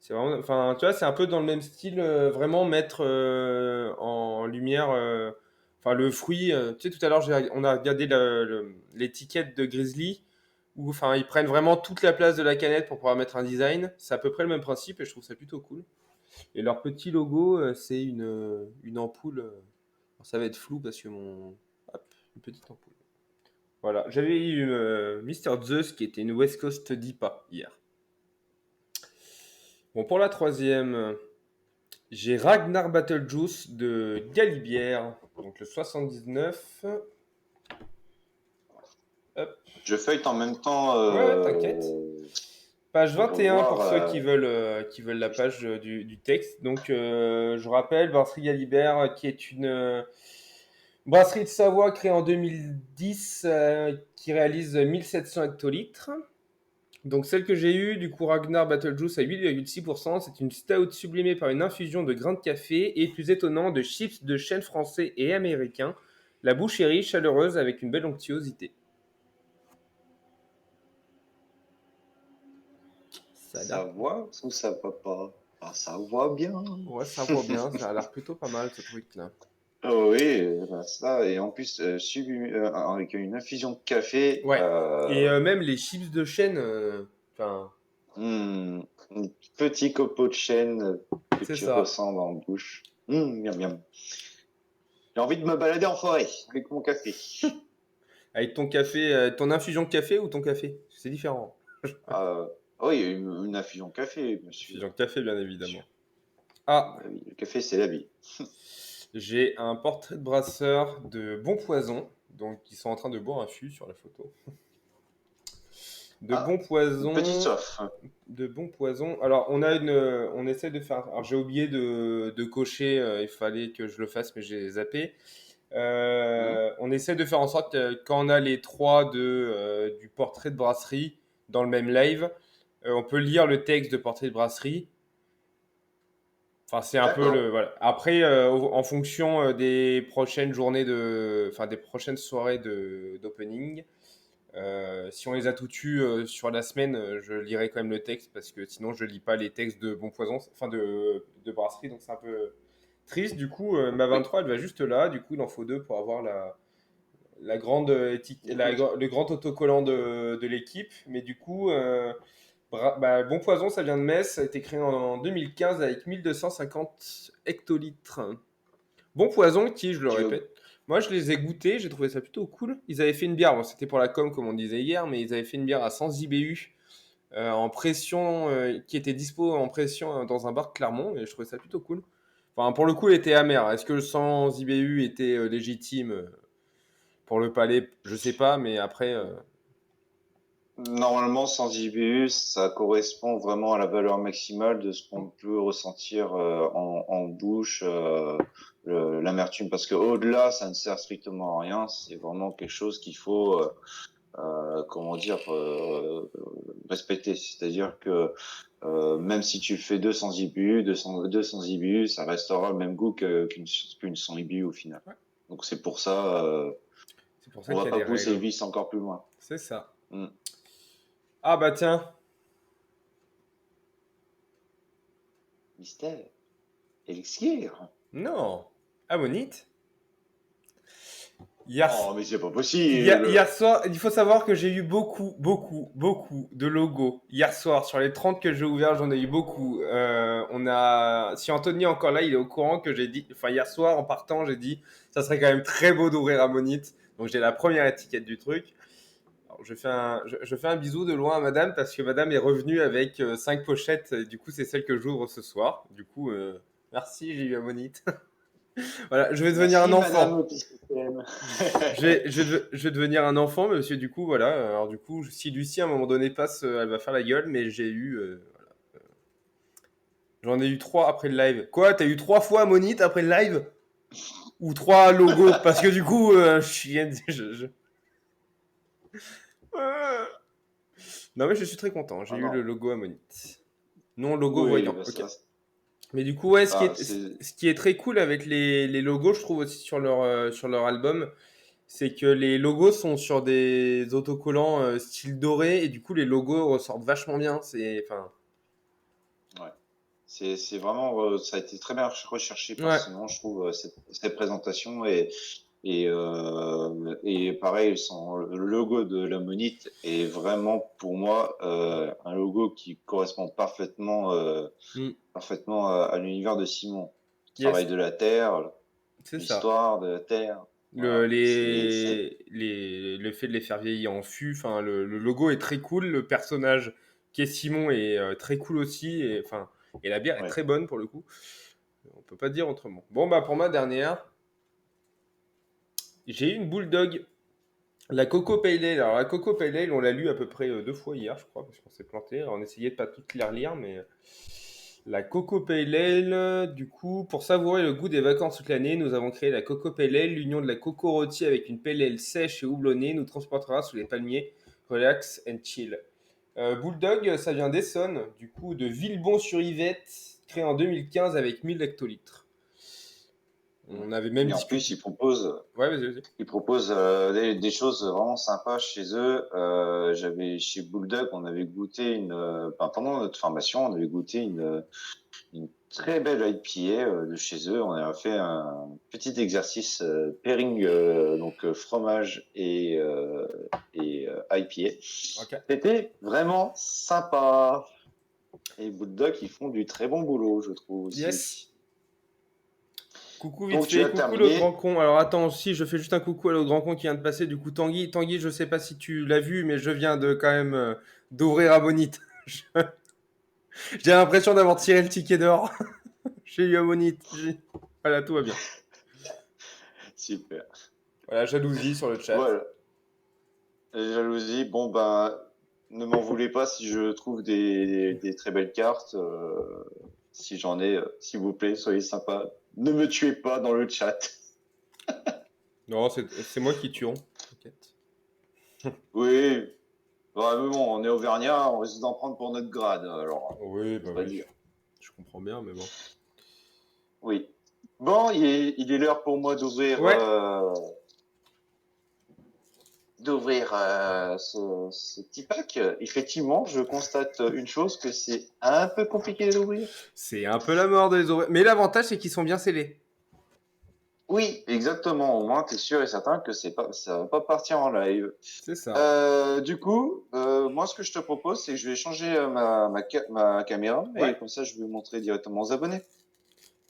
[SPEAKER 1] C'est vraiment, enfin, tu vois, c'est un peu dans le même style, vraiment mettre en lumière, enfin, le fruit. Tu sais, tout à l'heure, on a regardé l'étiquette de Grizzly, où, enfin, ils prennent vraiment toute la place de la canette pour pouvoir mettre un design. C'est à peu près le même principe et je trouve ça plutôt cool. Et leur petit logo, c'est une ampoule. Alors, ça va être flou parce que hop, une petite ampoule. Voilà, j'avais eu Mister Zeus qui était une West Coast DIPA hier. Bon, pour la troisième. J'ai Ragnar Battlejuice de Galibière, donc le 79. Hop.
[SPEAKER 2] Je feuillete en même temps
[SPEAKER 1] Ouais, ouais, t'inquiète. Page
[SPEAKER 2] pour
[SPEAKER 1] 21
[SPEAKER 2] voir.
[SPEAKER 1] pour ceux qui veulent la page du texte. Donc, je rappelle, Brasserie Galibert, qui est une brasserie de Savoie créée en 2010, qui réalise 1700 hectolitres. Donc, celle que j'ai eue, du coup, Ragnar Battle Juice à 8,6%, c'est une stout sublimée par une infusion de grains de café et, plus étonnant, de chips de chêne français et américain. La bouche est riche, chaleureuse, avec une belle onctuosité. Ça a
[SPEAKER 2] Ça
[SPEAKER 1] l'air.
[SPEAKER 2] voit ou ça va pas? Ah, ça voit bien.
[SPEAKER 1] Ouais, ça voit bien, ça a l'air plutôt pas mal ce truc-là.
[SPEAKER 2] Oh oui, bah ça, et en plus, avec une infusion de café,
[SPEAKER 1] Ouais. Et même les chips de chêne, enfin,
[SPEAKER 2] un petit copeau de chêne que
[SPEAKER 1] c'est
[SPEAKER 2] tu
[SPEAKER 1] ça.
[SPEAKER 2] ressens dans la bouche. Miam, miam. J'ai envie de me balader en forêt avec mon café.
[SPEAKER 1] Avec ton café, ton infusion de café ou ton café? C'est différent.
[SPEAKER 2] Euh, oui, une infusion de café, bien
[SPEAKER 1] Infusion
[SPEAKER 2] sûr.
[SPEAKER 1] de café, bien
[SPEAKER 2] Bien sûr.
[SPEAKER 1] évidemment. Ah,
[SPEAKER 2] Bah oui, le café, c'est la vie.
[SPEAKER 1] j'ai un portrait de brasseur de Bon Poison, donc ils sont en train de boire un fût sur la photo. De Bon
[SPEAKER 2] Ah, une petite
[SPEAKER 1] Poison,
[SPEAKER 2] soif.
[SPEAKER 1] de Bon Poison. Alors on essaie de faire. Alors j'ai oublié de cocher. Il fallait que je le fasse, mais j'ai zappé.
[SPEAKER 2] Hmm.
[SPEAKER 1] On essaie de faire en sorte que quand on a les trois du portrait de brasserie dans le même live, on peut lire le texte de portrait de brasserie. Enfin, c'est un peu le
[SPEAKER 2] D'accord.
[SPEAKER 1] voilà. Après, en fonction des prochaines journées enfin des prochaines soirées d'opening, si on les a tout eus sur la semaine, je lirai quand même le texte parce que sinon je lis pas les textes de Bon Poison, enfin de brasserie, donc c'est un peu triste. Du coup, ma
[SPEAKER 2] Oui.
[SPEAKER 1] 23 elle va juste là. Du coup, il en faut deux pour avoir la grande
[SPEAKER 2] Écoute,
[SPEAKER 1] le grand autocollant de l'équipe. Mais du coup, Bon Poison, ça vient de Metz, ça a été créé en 2015 avec 1250 hectolitres. Bon Poison, qui, je le
[SPEAKER 2] tu
[SPEAKER 1] répète, moi je les ai goûtés, j'ai trouvé ça plutôt cool. Ils avaient fait une bière, bon, c'était pour la com comme on disait hier, mais ils avaient fait une bière à 100 IBU en pression, qui était dispo en pression dans un bar de Clermont, et je trouvais ça plutôt cool. Enfin, pour le coup, elle était amère. Est-ce que le 100 IBU était légitime pour le palais? Je sais pas, mais après,
[SPEAKER 2] Normalement, sans IBU, ça correspond vraiment à la valeur maximale de ce qu'on peut ressentir en bouche, l'amertume. Parce que au-delà, ça ne sert strictement à rien. C'est vraiment quelque chose qu'il faut, comment dire, respecter. C'est-à-dire que même si tu fais 200 IBU, 200 IBU, ça restera le même goût qu'une 100 IBU au final.
[SPEAKER 1] ouais,
[SPEAKER 2] Donc c'est pour ça,
[SPEAKER 1] c'est pour ça
[SPEAKER 2] on
[SPEAKER 1] qu'il
[SPEAKER 2] va
[SPEAKER 1] y a
[SPEAKER 2] pas
[SPEAKER 1] des
[SPEAKER 2] pousser le
[SPEAKER 1] règles.
[SPEAKER 2] vice encore plus loin.
[SPEAKER 1] C'est ça.
[SPEAKER 2] Hmm.
[SPEAKER 1] Ah bah tiens,
[SPEAKER 2] Mystère, élixir.
[SPEAKER 1] non, Ammonite. Hier,
[SPEAKER 2] Oh, mais c'est pas possible.
[SPEAKER 1] hier soir, il faut savoir que j'ai eu beaucoup de logos. Hier soir, sur les 30 que j'ai ouverts, j'en ai eu beaucoup. Si Anthony est encore là, il est au courant que j'ai dit, enfin, hier soir, en partant, j'ai dit, ça serait quand même très beau d'ouvrir Ammonite. Donc, j'ai la première étiquette du truc. Alors, je fais un bisou de loin à madame parce que madame est revenue avec 5 pochettes. Et du coup, c'est celle que j'ouvre ce soir. Du coup, merci, j'ai eu Ammonite. Voilà, je vais devenir un
[SPEAKER 2] Merci, Madame
[SPEAKER 1] enfant.
[SPEAKER 2] Opisystème.
[SPEAKER 1] Je vais devenir un enfant, mais monsieur, du coup, voilà. Alors, du coup, si Lucie, à un moment donné, passe, elle va faire la gueule, mais voilà. J'en ai eu trois après le live. Quoi, t'as eu trois fois Monite après le live? Ou trois logos? Parce que du coup, Euh. Non, mais je suis très content. J'ai
[SPEAKER 2] Ah
[SPEAKER 1] eu le
[SPEAKER 2] non.
[SPEAKER 1] logo Ammonite. Non, logo
[SPEAKER 2] Oui,
[SPEAKER 1] voyant.
[SPEAKER 2] bah
[SPEAKER 1] Ok.
[SPEAKER 2] ça,
[SPEAKER 1] Mais du coup, ouais,
[SPEAKER 2] bah, c'est,
[SPEAKER 1] ce qui est très cool avec les logos, je trouve aussi sur leur album, c'est que les logos sont sur des autocollants style doré et du coup les logos ressortent vachement bien.
[SPEAKER 2] ouais. C'est vraiment, ça a été très bien recherché
[SPEAKER 1] Ouais,
[SPEAKER 2] personnellement, je trouve, cette présentation et pareil, le logo de la Monite est vraiment pour moi un logo qui correspond
[SPEAKER 1] mm,
[SPEAKER 2] parfaitement à l'univers de Simon. Le travail
[SPEAKER 1] yes,
[SPEAKER 2] de la terre,
[SPEAKER 1] c'est ça.
[SPEAKER 2] l'histoire de la terre. Voilà,
[SPEAKER 1] Le fait de les faire vieillir en fût, enfin le logo est très cool, le personnage qui est Simon est très cool aussi, et la bière est
[SPEAKER 2] ouais.
[SPEAKER 1] très bonne pour le coup. On peut pas dire autrement. Bon bah pour ma dernière, j'ai eu une Bulldog. La Coco Pale Ale. Alors, la Coco Pale Ale, on l'a lu à peu près deux fois hier, je crois, parce qu'on s'est planté. Alors, on essayait de pas toutes les relire, mais la Coco Pale Ale, du coup, pour savourer le goût des vacances toute l'année, nous avons créé la Coco Pale Ale. L'union de la coco rôtie avec une Pale Ale sèche et houblonnée nous transportera sous les palmiers. Relax and chill. Bulldog, ça vient d'Essonne, du coup, de Villebon-sur-Yvette, créé en 2015 avec 1000 hectolitres. On avait même
[SPEAKER 2] Et en
[SPEAKER 1] discuté.
[SPEAKER 2] plus, ils proposent
[SPEAKER 1] Ouais, vas-y.
[SPEAKER 2] des choses vraiment sympas chez eux. J'avais chez Bulldog, on avait goûté pendant notre formation, on avait goûté une très belle IPA de chez eux. On a fait un petit exercice pairing, donc fromage et IPA.
[SPEAKER 1] Ok.
[SPEAKER 2] C'était vraiment sympa. Et Bulldog, ils font du très bon boulot, je trouve
[SPEAKER 1] Yes.
[SPEAKER 2] aussi.
[SPEAKER 1] Coucou vite
[SPEAKER 2] Donc tu
[SPEAKER 1] fait,
[SPEAKER 2] as
[SPEAKER 1] coucou le grand
[SPEAKER 2] terminé.
[SPEAKER 1] con. Alors attends aussi, je fais juste un coucou à le grand con qui vient de passer. Du coup, Tanguy, je sais pas si tu l'as vu, mais je viens de quand même d'ouvrir Abonite. J'ai l'impression d'avoir tiré le ticket d'or. J'ai eu Abonite. Voilà, tout va bien.
[SPEAKER 2] Super.
[SPEAKER 1] Voilà, jalousie sur le chat.
[SPEAKER 2] Voilà. Jalousie, bon ben, ne m'en voulez pas si je trouve des très belles cartes. Si j'en ai, s'il vous plaît, soyez sympa. Ne me tuez pas dans le chat.
[SPEAKER 1] Non, c'est moi qui tuons. T'inquiète.
[SPEAKER 2] Oui, vraiment, on est auvergnat, on risque d'en prendre pour notre grade. Alors,
[SPEAKER 1] Oui, bah
[SPEAKER 2] c'est pas
[SPEAKER 1] oui.
[SPEAKER 2] dire.
[SPEAKER 1] Je comprends bien, mais bon.
[SPEAKER 2] Oui. Bon, il est l'heure pour moi d'ouvrir
[SPEAKER 1] Ouais,
[SPEAKER 2] ce petit pack. Effectivement, je constate une chose que c'est un peu compliqué d'ouvrir.
[SPEAKER 1] c'est un peu la mort de les ouvrir. Mais l'avantage, c'est qu'ils sont bien scellés.
[SPEAKER 2] Oui, exactement. Au moins, tu es sûr et certain que ça va pas partir en live.
[SPEAKER 1] C'est ça.
[SPEAKER 2] Du coup, moi, ce que je te propose, c'est que je vais changer ma caméra
[SPEAKER 1] Ouais.
[SPEAKER 2] et comme ça, je vais vous montrer directement aux abonnés.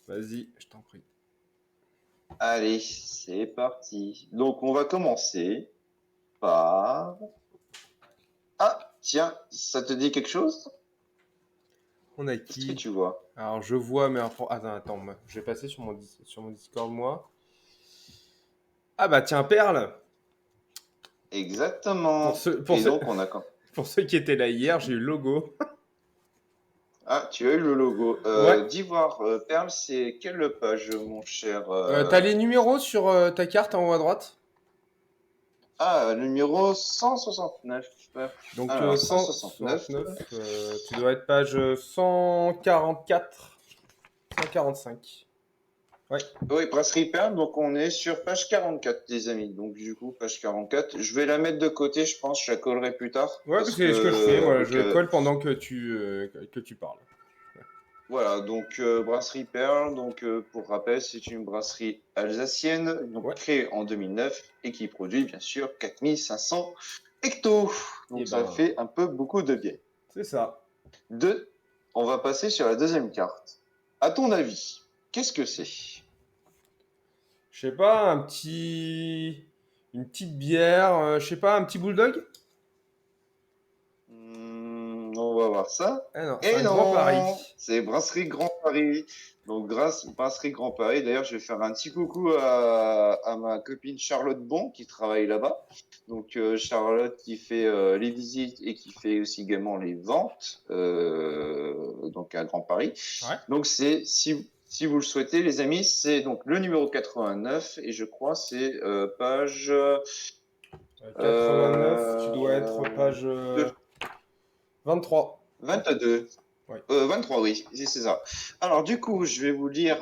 [SPEAKER 1] Vas-y, je t'en prie.
[SPEAKER 2] Allez, c'est parti. Donc, on va commencer par... Ah, tiens, ça te dit quelque chose?
[SPEAKER 1] On a
[SPEAKER 2] Qu'est-ce que
[SPEAKER 1] qui?
[SPEAKER 2] tu vois?
[SPEAKER 1] Alors, je vois, mais attends, je vais passer sur mon Discord, moi. Ah bah tiens, Perle. Pour
[SPEAKER 2] Exactement.
[SPEAKER 1] ceux, pour
[SPEAKER 2] Et
[SPEAKER 1] ceux,
[SPEAKER 2] donc, on a quand...
[SPEAKER 1] pour ceux qui étaient là hier, j'ai eu le logo.
[SPEAKER 2] Ah, tu as eu le logo.
[SPEAKER 1] Ouais.
[SPEAKER 2] D'Ivoire, Perle, c'est quelle page, mon cher
[SPEAKER 1] T'as les numéros sur ta carte en haut à droite.
[SPEAKER 2] Ah, numéro 169.
[SPEAKER 1] Donc
[SPEAKER 2] Alors, 169.
[SPEAKER 1] 169, tu dois être page 144, 145. Ouais.
[SPEAKER 2] Oui, Brasserie Perle, donc on est sur page 44, les amis. Donc du coup, page 44. Je vais la mettre de côté, je pense, je la collerai plus tard.
[SPEAKER 1] Ouais,
[SPEAKER 2] Parce
[SPEAKER 1] c'est ce que je fais,
[SPEAKER 2] que,
[SPEAKER 1] moi,
[SPEAKER 2] avec,
[SPEAKER 1] je colle pendant que tu parles.
[SPEAKER 2] voilà, donc Brasserie Perle, donc pour rappel, c'est une brasserie alsacienne, donc
[SPEAKER 1] Ouais.
[SPEAKER 2] créée en 2009 et qui produit bien sûr 4500 hectos.
[SPEAKER 1] Et
[SPEAKER 2] Donc ça
[SPEAKER 1] ben,
[SPEAKER 2] fait un peu beaucoup de bière.
[SPEAKER 1] c'est ça.
[SPEAKER 2] Deux, on va passer sur la deuxième carte. À ton avis, qu'est-ce que c'est?
[SPEAKER 1] Je sais pas, une petite bière, je sais pas, un petit bulldog.
[SPEAKER 2] On va voir ça.
[SPEAKER 1] Ah non, c'est
[SPEAKER 2] Et
[SPEAKER 1] un grand
[SPEAKER 2] non,
[SPEAKER 1] Paris.
[SPEAKER 2] c'est Brasserie Grand Paris. Donc, Brasserie Grand Paris. D'ailleurs, je vais faire un petit coucou à ma copine Charlotte Bon qui travaille là-bas. Donc, Charlotte qui fait les visites et qui fait aussi également les ventes. Donc, à Grand Paris.
[SPEAKER 1] Ouais.
[SPEAKER 2] Donc, si vous le souhaitez, les amis, c'est donc le numéro 89 et je crois c'est page
[SPEAKER 1] 89, tu dois être page 23.
[SPEAKER 2] 22.
[SPEAKER 1] Ouais.
[SPEAKER 2] 23, oui, c'est ça. Alors, du coup, je vais vous lire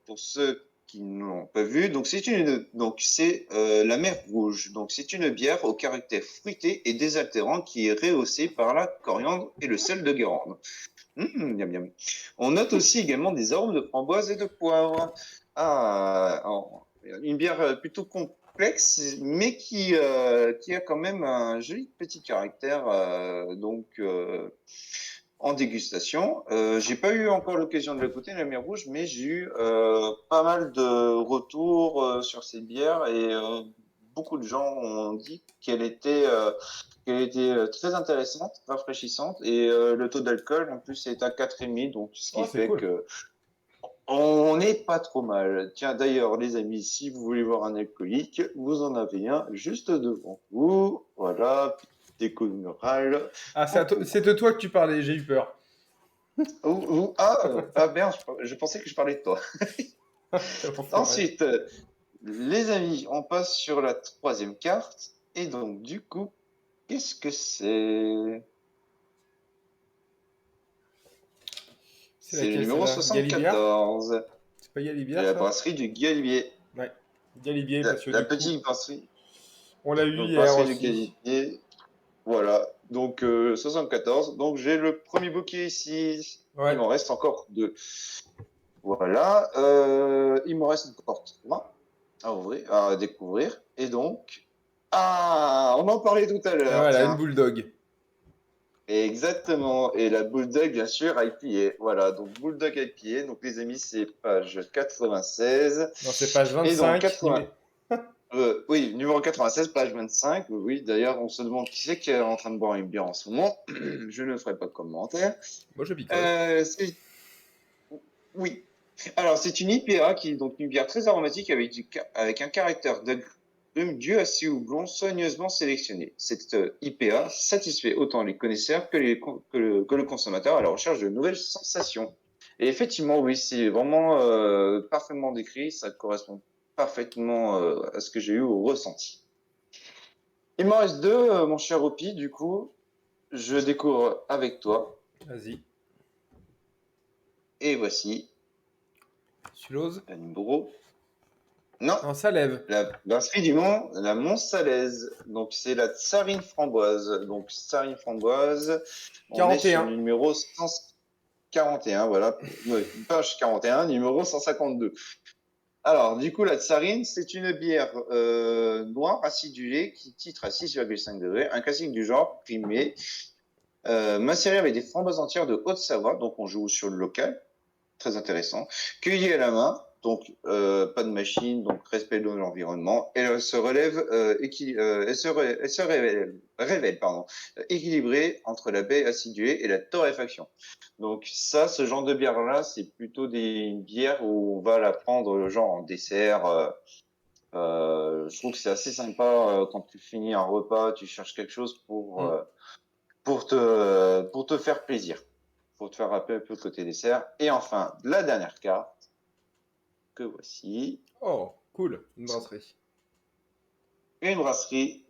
[SPEAKER 2] pour ceux qui ne l'ont pas vu. Donc, c'est la mer rouge. Donc, c'est une bière au caractère fruité et désaltérant qui est rehaussée par la coriandre et le sel de Guérande. Miam, miam. On note aussi également des arômes de framboise et de poivre. Une bière plutôt complexe, mais qui a quand même un joli petit caractère. En dégustation. J'ai pas eu encore l'occasion de la goûter, la mer rouge, mais j'ai eu pas mal de retours sur ces bières et beaucoup de gens ont dit qu'elle était très intéressante, rafraîchissante et le taux d'alcool en plus est à 4,5, donc ce qui
[SPEAKER 1] Oh, c'est
[SPEAKER 2] fait
[SPEAKER 1] cool.
[SPEAKER 2] que on n'est pas trop mal. Tiens, d'ailleurs, les amis, si vous voulez voir un alcoolique, vous en avez un juste devant vous. Voilà, petite déco murale.
[SPEAKER 1] Ah, c'est de toi que tu parlais, j'ai eu peur.
[SPEAKER 2] Merde, je pensais que je parlais de toi.
[SPEAKER 1] Enfoiré.
[SPEAKER 2] Ensuite, les amis, on passe sur la troisième carte. Et donc, du coup, qu'est-ce que c'est?
[SPEAKER 1] C'est
[SPEAKER 2] C'est le
[SPEAKER 1] laquelle
[SPEAKER 2] numéro
[SPEAKER 1] celle-là? Galibière?
[SPEAKER 2] 74.
[SPEAKER 1] C'est pas Galibière,
[SPEAKER 2] La
[SPEAKER 1] ça?
[SPEAKER 2] brasserie du Galibier.
[SPEAKER 1] Ouais. Galibier,
[SPEAKER 2] La,
[SPEAKER 1] parce que
[SPEAKER 2] la
[SPEAKER 1] du coup,
[SPEAKER 2] petite brasserie.
[SPEAKER 1] on l'a eu
[SPEAKER 2] Donc,
[SPEAKER 1] hier
[SPEAKER 2] brasserie du
[SPEAKER 1] aussi.
[SPEAKER 2] Galibier. Voilà. Donc, 74. Donc, j'ai le premier bouquet ici. Il
[SPEAKER 1] Ouais.
[SPEAKER 2] m'en reste encore deux. Voilà. Il m'en reste encore trois à ouvrir, à découvrir. Et donc, on en parlait tout à
[SPEAKER 1] Et
[SPEAKER 2] l'heure,
[SPEAKER 1] voilà, une
[SPEAKER 2] tiens.
[SPEAKER 1] bulldog.
[SPEAKER 2] Exactement. Et la Bulldog, bien sûr, IPA. Voilà. Donc, Bulldog IPA. Donc, les amis, c'est page 96.
[SPEAKER 1] Non, c'est page
[SPEAKER 2] Et dans
[SPEAKER 1] 25.
[SPEAKER 2] 80, oui, numéro 96, page 25. Oui, d'ailleurs, on se demande qui c'est qui est en train de boire une bière en ce moment. Je ne ferai pas de commentaire.
[SPEAKER 1] Moi, je picole.
[SPEAKER 2] Euh, c'est- oui. Alors, c'est une IPA qui est donc une bière très aromatique avec un caractère d'agrumes dû à ces houblons soigneusement sélectionnés. Cette IPA satisfait autant les connaisseurs que le consommateur à la recherche de nouvelles sensations. Et effectivement, oui, c'est vraiment parfaitement décrit. Ça correspond parfaitement à ce que j'ai eu au ressenti. Il m'en reste deux, mon cher Opi. Du coup, je découvre avec toi.
[SPEAKER 1] Vas-y.
[SPEAKER 2] Et voici
[SPEAKER 1] Sulose.
[SPEAKER 2] la numéro. Non,
[SPEAKER 1] Non, ça lève.
[SPEAKER 2] la brasserie du Mont, la Montsalaise. Donc, c'est la Tsarine framboise. Donc, Tsarine framboise, on est sur
[SPEAKER 1] 41.
[SPEAKER 2] le numéro 141, voilà. Oui, page 41, numéro 152. Alors, du coup, la Tsarine, c'est une bière noire acidulée qui titre à 6,5 degrés, un classique du genre primé, macéré avec des framboises entières de Haute-Savoie, donc on joue sur le local, très intéressant. Cueillie à la main, donc pas de machine, donc respect de l'environnement. Et elle se relève, elle se révèle, pardon, équilibrée entre la baie acidulée et la torréfaction. Donc ça, ce genre de bière-là, c'est plutôt une bière où on va la prendre genre en dessert. Je trouve que c'est assez sympa quand tu finis un repas, tu cherches quelque chose
[SPEAKER 1] Hmm.
[SPEAKER 2] pour te faire plaisir, pour te faire rappeler un peu le côté dessert. Et enfin, la dernière carte que voici,
[SPEAKER 1] Oh, cool. Une brasserie.
[SPEAKER 2] une brasserie.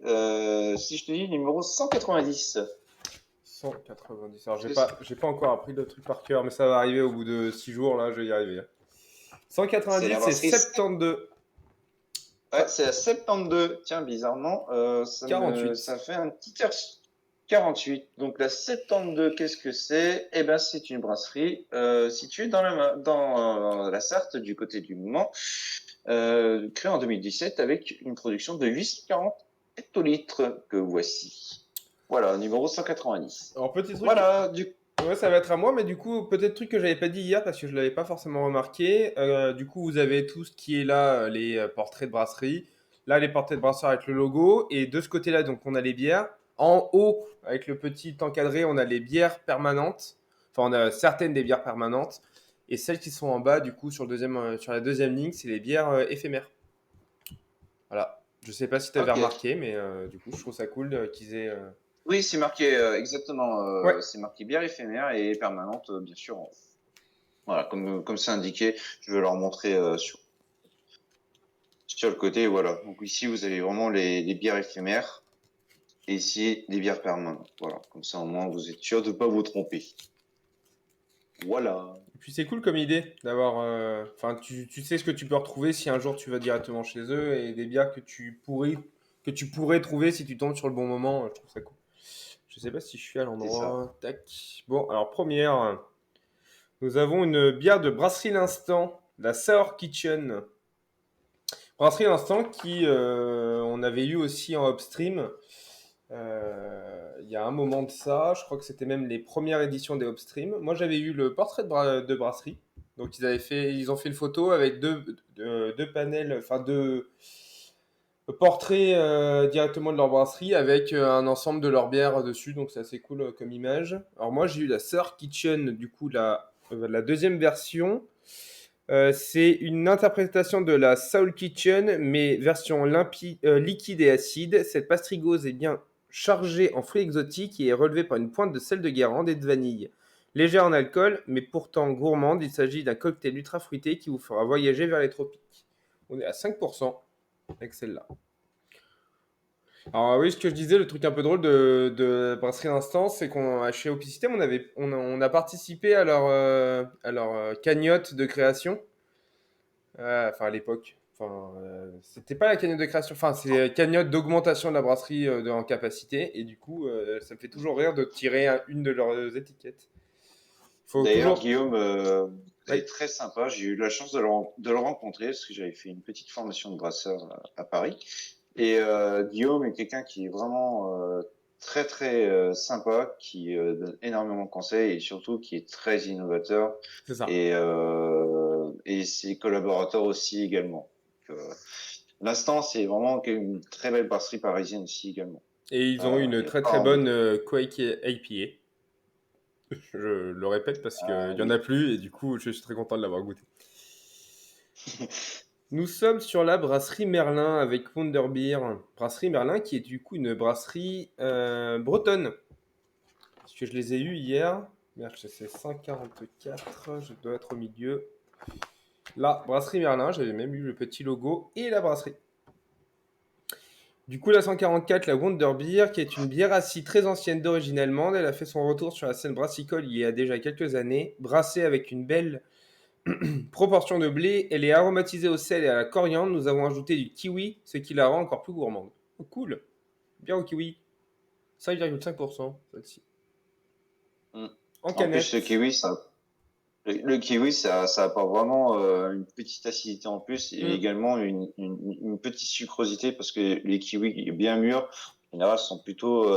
[SPEAKER 2] Si je te dis numéro 190.
[SPEAKER 1] 190. Alors,
[SPEAKER 2] Est-ce que c'est
[SPEAKER 1] j'ai pas encore appris le truc par cœur, mais ça va arriver au bout de 6 jours, là, je vais y arriver.
[SPEAKER 2] c'est
[SPEAKER 1] 190,
[SPEAKER 2] la
[SPEAKER 1] c'est
[SPEAKER 2] brasserie.
[SPEAKER 1] 72.
[SPEAKER 2] Ouais,
[SPEAKER 1] Ah,
[SPEAKER 2] c'est la 72. Tiens, bizarrement,
[SPEAKER 1] 48.
[SPEAKER 2] ça fait un petit air 48. Donc la 72, qu'est-ce que c'est? Eh ben, c'est une brasserie située dans la Sarthe, du côté du Mans, créée en 2017 avec une production de 840 hectolitres que voici. Voilà, numéro 190.
[SPEAKER 1] Alors, petit truc,
[SPEAKER 2] Voilà,
[SPEAKER 1] ouais, ça va être à moi, mais du coup, peut-être truc que j'avais pas dit hier parce que je l'avais pas forcément remarqué. Du coup, vous avez tout ce qui est là, les portraits de brasserie. Là, les portraits de brasseurs avec le logo. Et de ce côté-là, donc, on a les bières. En haut, avec le petit encadré, on a les bières permanentes. Enfin, on a certaines des bières permanentes. Et celles qui sont en bas, du coup, sur la deuxième ligne, c'est les bières éphémères. Voilà. Je sais pas si tu avais
[SPEAKER 2] ok.
[SPEAKER 1] remarqué, mais du coup, je trouve ça cool qu'ils aient.
[SPEAKER 2] Oui, c'est marqué exactement.
[SPEAKER 1] Ouais.
[SPEAKER 2] C'est marqué bière éphémère et permanente, bien sûr. Voilà, comme c'est indiqué, je vais leur montrer sur le côté. Voilà. Donc ici, vous avez vraiment les bières éphémères et ici, les bières permanentes. Voilà. Comme ça, au moins, vous êtes sûr de ne pas vous tromper. Voilà.
[SPEAKER 1] Et puis c'est cool comme idée d'avoir. Enfin, tu sais ce que tu peux retrouver si un jour tu vas directement chez eux et des bières que tu pourrais trouver si tu tombes sur le bon moment. Je trouve ça cool. Je sais pas si je suis à
[SPEAKER 2] C'est ça.
[SPEAKER 1] l'endroit. Tac. Bon, alors première, nous avons une bière de Brasserie L'Instant, la Sour Kitchen. Brasserie L'Instant qui, on avait eu aussi en upstream. Il y a un moment de ça, je crois que c'était même les premières éditions des Upstream. Moi, j'avais eu le portrait de brasserie. Donc, ils ont fait une photo avec deux panels, enfin deux portraits directement de leur brasserie avec un ensemble de leurs bières dessus. Donc, c'est assez cool comme image. Alors, moi, j'ai eu la Sir Kitchen, du coup, la deuxième version. C'est une interprétation de la Soul Kitchen, mais version liquide et acide. Cette pastrigose est bien chargée en fruits exotiques et est relevée par une pointe de sel de Guérande et de vanille. Légère en alcool, mais pourtant gourmande, il s'agit d'un cocktail ultra fruité qui vous fera voyager vers les tropiques. On est à 5% avec celle-là. Alors oui, ce que je disais, le truc un peu drôle de Brasserie Instant, c'est chez Opicité, on a participé à leur cagnotte de création. Enfin, à l'époque. Enfin, c'était pas la cagnotte de création. Enfin, c'est la cagnotte d'augmentation de la brasserie en capacité. Et du coup, ça me fait toujours rire de tirer une de leurs étiquettes. Faut
[SPEAKER 2] D'ailleurs,
[SPEAKER 1] toujours.
[SPEAKER 2] Guillaume,
[SPEAKER 1] Oui,
[SPEAKER 2] c'est très sympa. J'ai eu la chance de le rencontrer parce que j'avais fait une petite formation de brasseur à Paris. Et Guillaume est quelqu'un qui est vraiment très très sympa, qui donne énormément de conseils et surtout qui est très innovateur
[SPEAKER 1] c'est ça.
[SPEAKER 2] et ses collaborateurs aussi également. Donc, l'instant, c'est vraiment une très belle brasserie parisienne aussi également.
[SPEAKER 1] Et ils ont une
[SPEAKER 2] Il y a
[SPEAKER 1] très
[SPEAKER 2] pas
[SPEAKER 1] très
[SPEAKER 2] à en
[SPEAKER 1] bonne
[SPEAKER 2] douter.
[SPEAKER 1] Quake IPA. Je le répète parce
[SPEAKER 2] Ah
[SPEAKER 1] qu'il y en a
[SPEAKER 2] oui.
[SPEAKER 1] plus et du coup, je suis très content de l'avoir goûté. Nous sommes sur la brasserie Merlin avec Wonderbeer. Brasserie Merlin qui est du coup une brasserie bretonne. Parce que je les ai eus hier. Merde, c'est 144, je dois être au milieu. La brasserie Merlin, j'avais même eu le petit logo et la brasserie. Du coup, la 144, la Wonder Beer, qui est une bière assis très ancienne d'origine allemande, elle a fait son retour sur la scène brassicole il y a déjà quelques années. Brassée avec une belle proportion de blé, elle est aromatisée au sel et à la coriandre. Nous avons ajouté du kiwi, ce qui la rend encore plus gourmande. Oh, cool. Bière au kiwi. 5,5% celle-ci.
[SPEAKER 2] Mm.
[SPEAKER 1] En
[SPEAKER 2] En plus,
[SPEAKER 1] canette.
[SPEAKER 2] le kiwi, ça apporte vraiment une petite acidité en plus et
[SPEAKER 1] Hmm.
[SPEAKER 2] également une petite sucrosité parce que les kiwis bien mûrs, en général, sont plutôt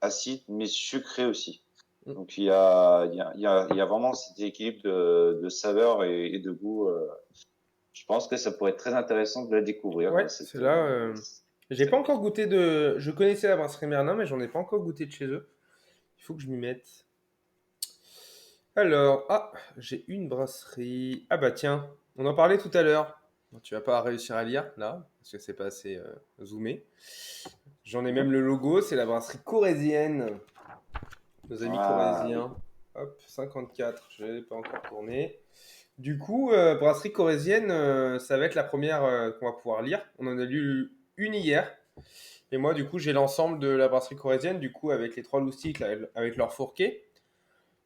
[SPEAKER 2] acides mais sucrés aussi.
[SPEAKER 1] Hmm.
[SPEAKER 2] Donc il y a vraiment cet équilibre de saveur et de goût. Je pense que ça pourrait être très intéressant de la découvrir,
[SPEAKER 1] Ouais, c'est là. J'ai pas
[SPEAKER 2] cette
[SPEAKER 1] encore
[SPEAKER 2] bière.
[SPEAKER 1] goûté de. Je connaissais la brasserie Merlin, mais j'en ai pas encore goûté de chez eux. Il faut que je m'y mette. Alors, j'ai une brasserie. Ah bah tiens, on en parlait tout à l'heure. Bon, tu vas pas réussir à lire là, parce que c'est pas assez zoomé. J'en ai même le logo, c'est la brasserie corésienne. Nos amis
[SPEAKER 2] Ah oui.
[SPEAKER 1] corésiens. Hop, 54, je l'ai pas encore tourné. Du coup, brasserie corésienne, ça va être la première qu'on va pouvoir lire. On en a lu une hier. Et moi, du coup, j'ai l'ensemble de la brasserie corésienne, du coup, avec les trois loustiques, là, avec leur fourquet.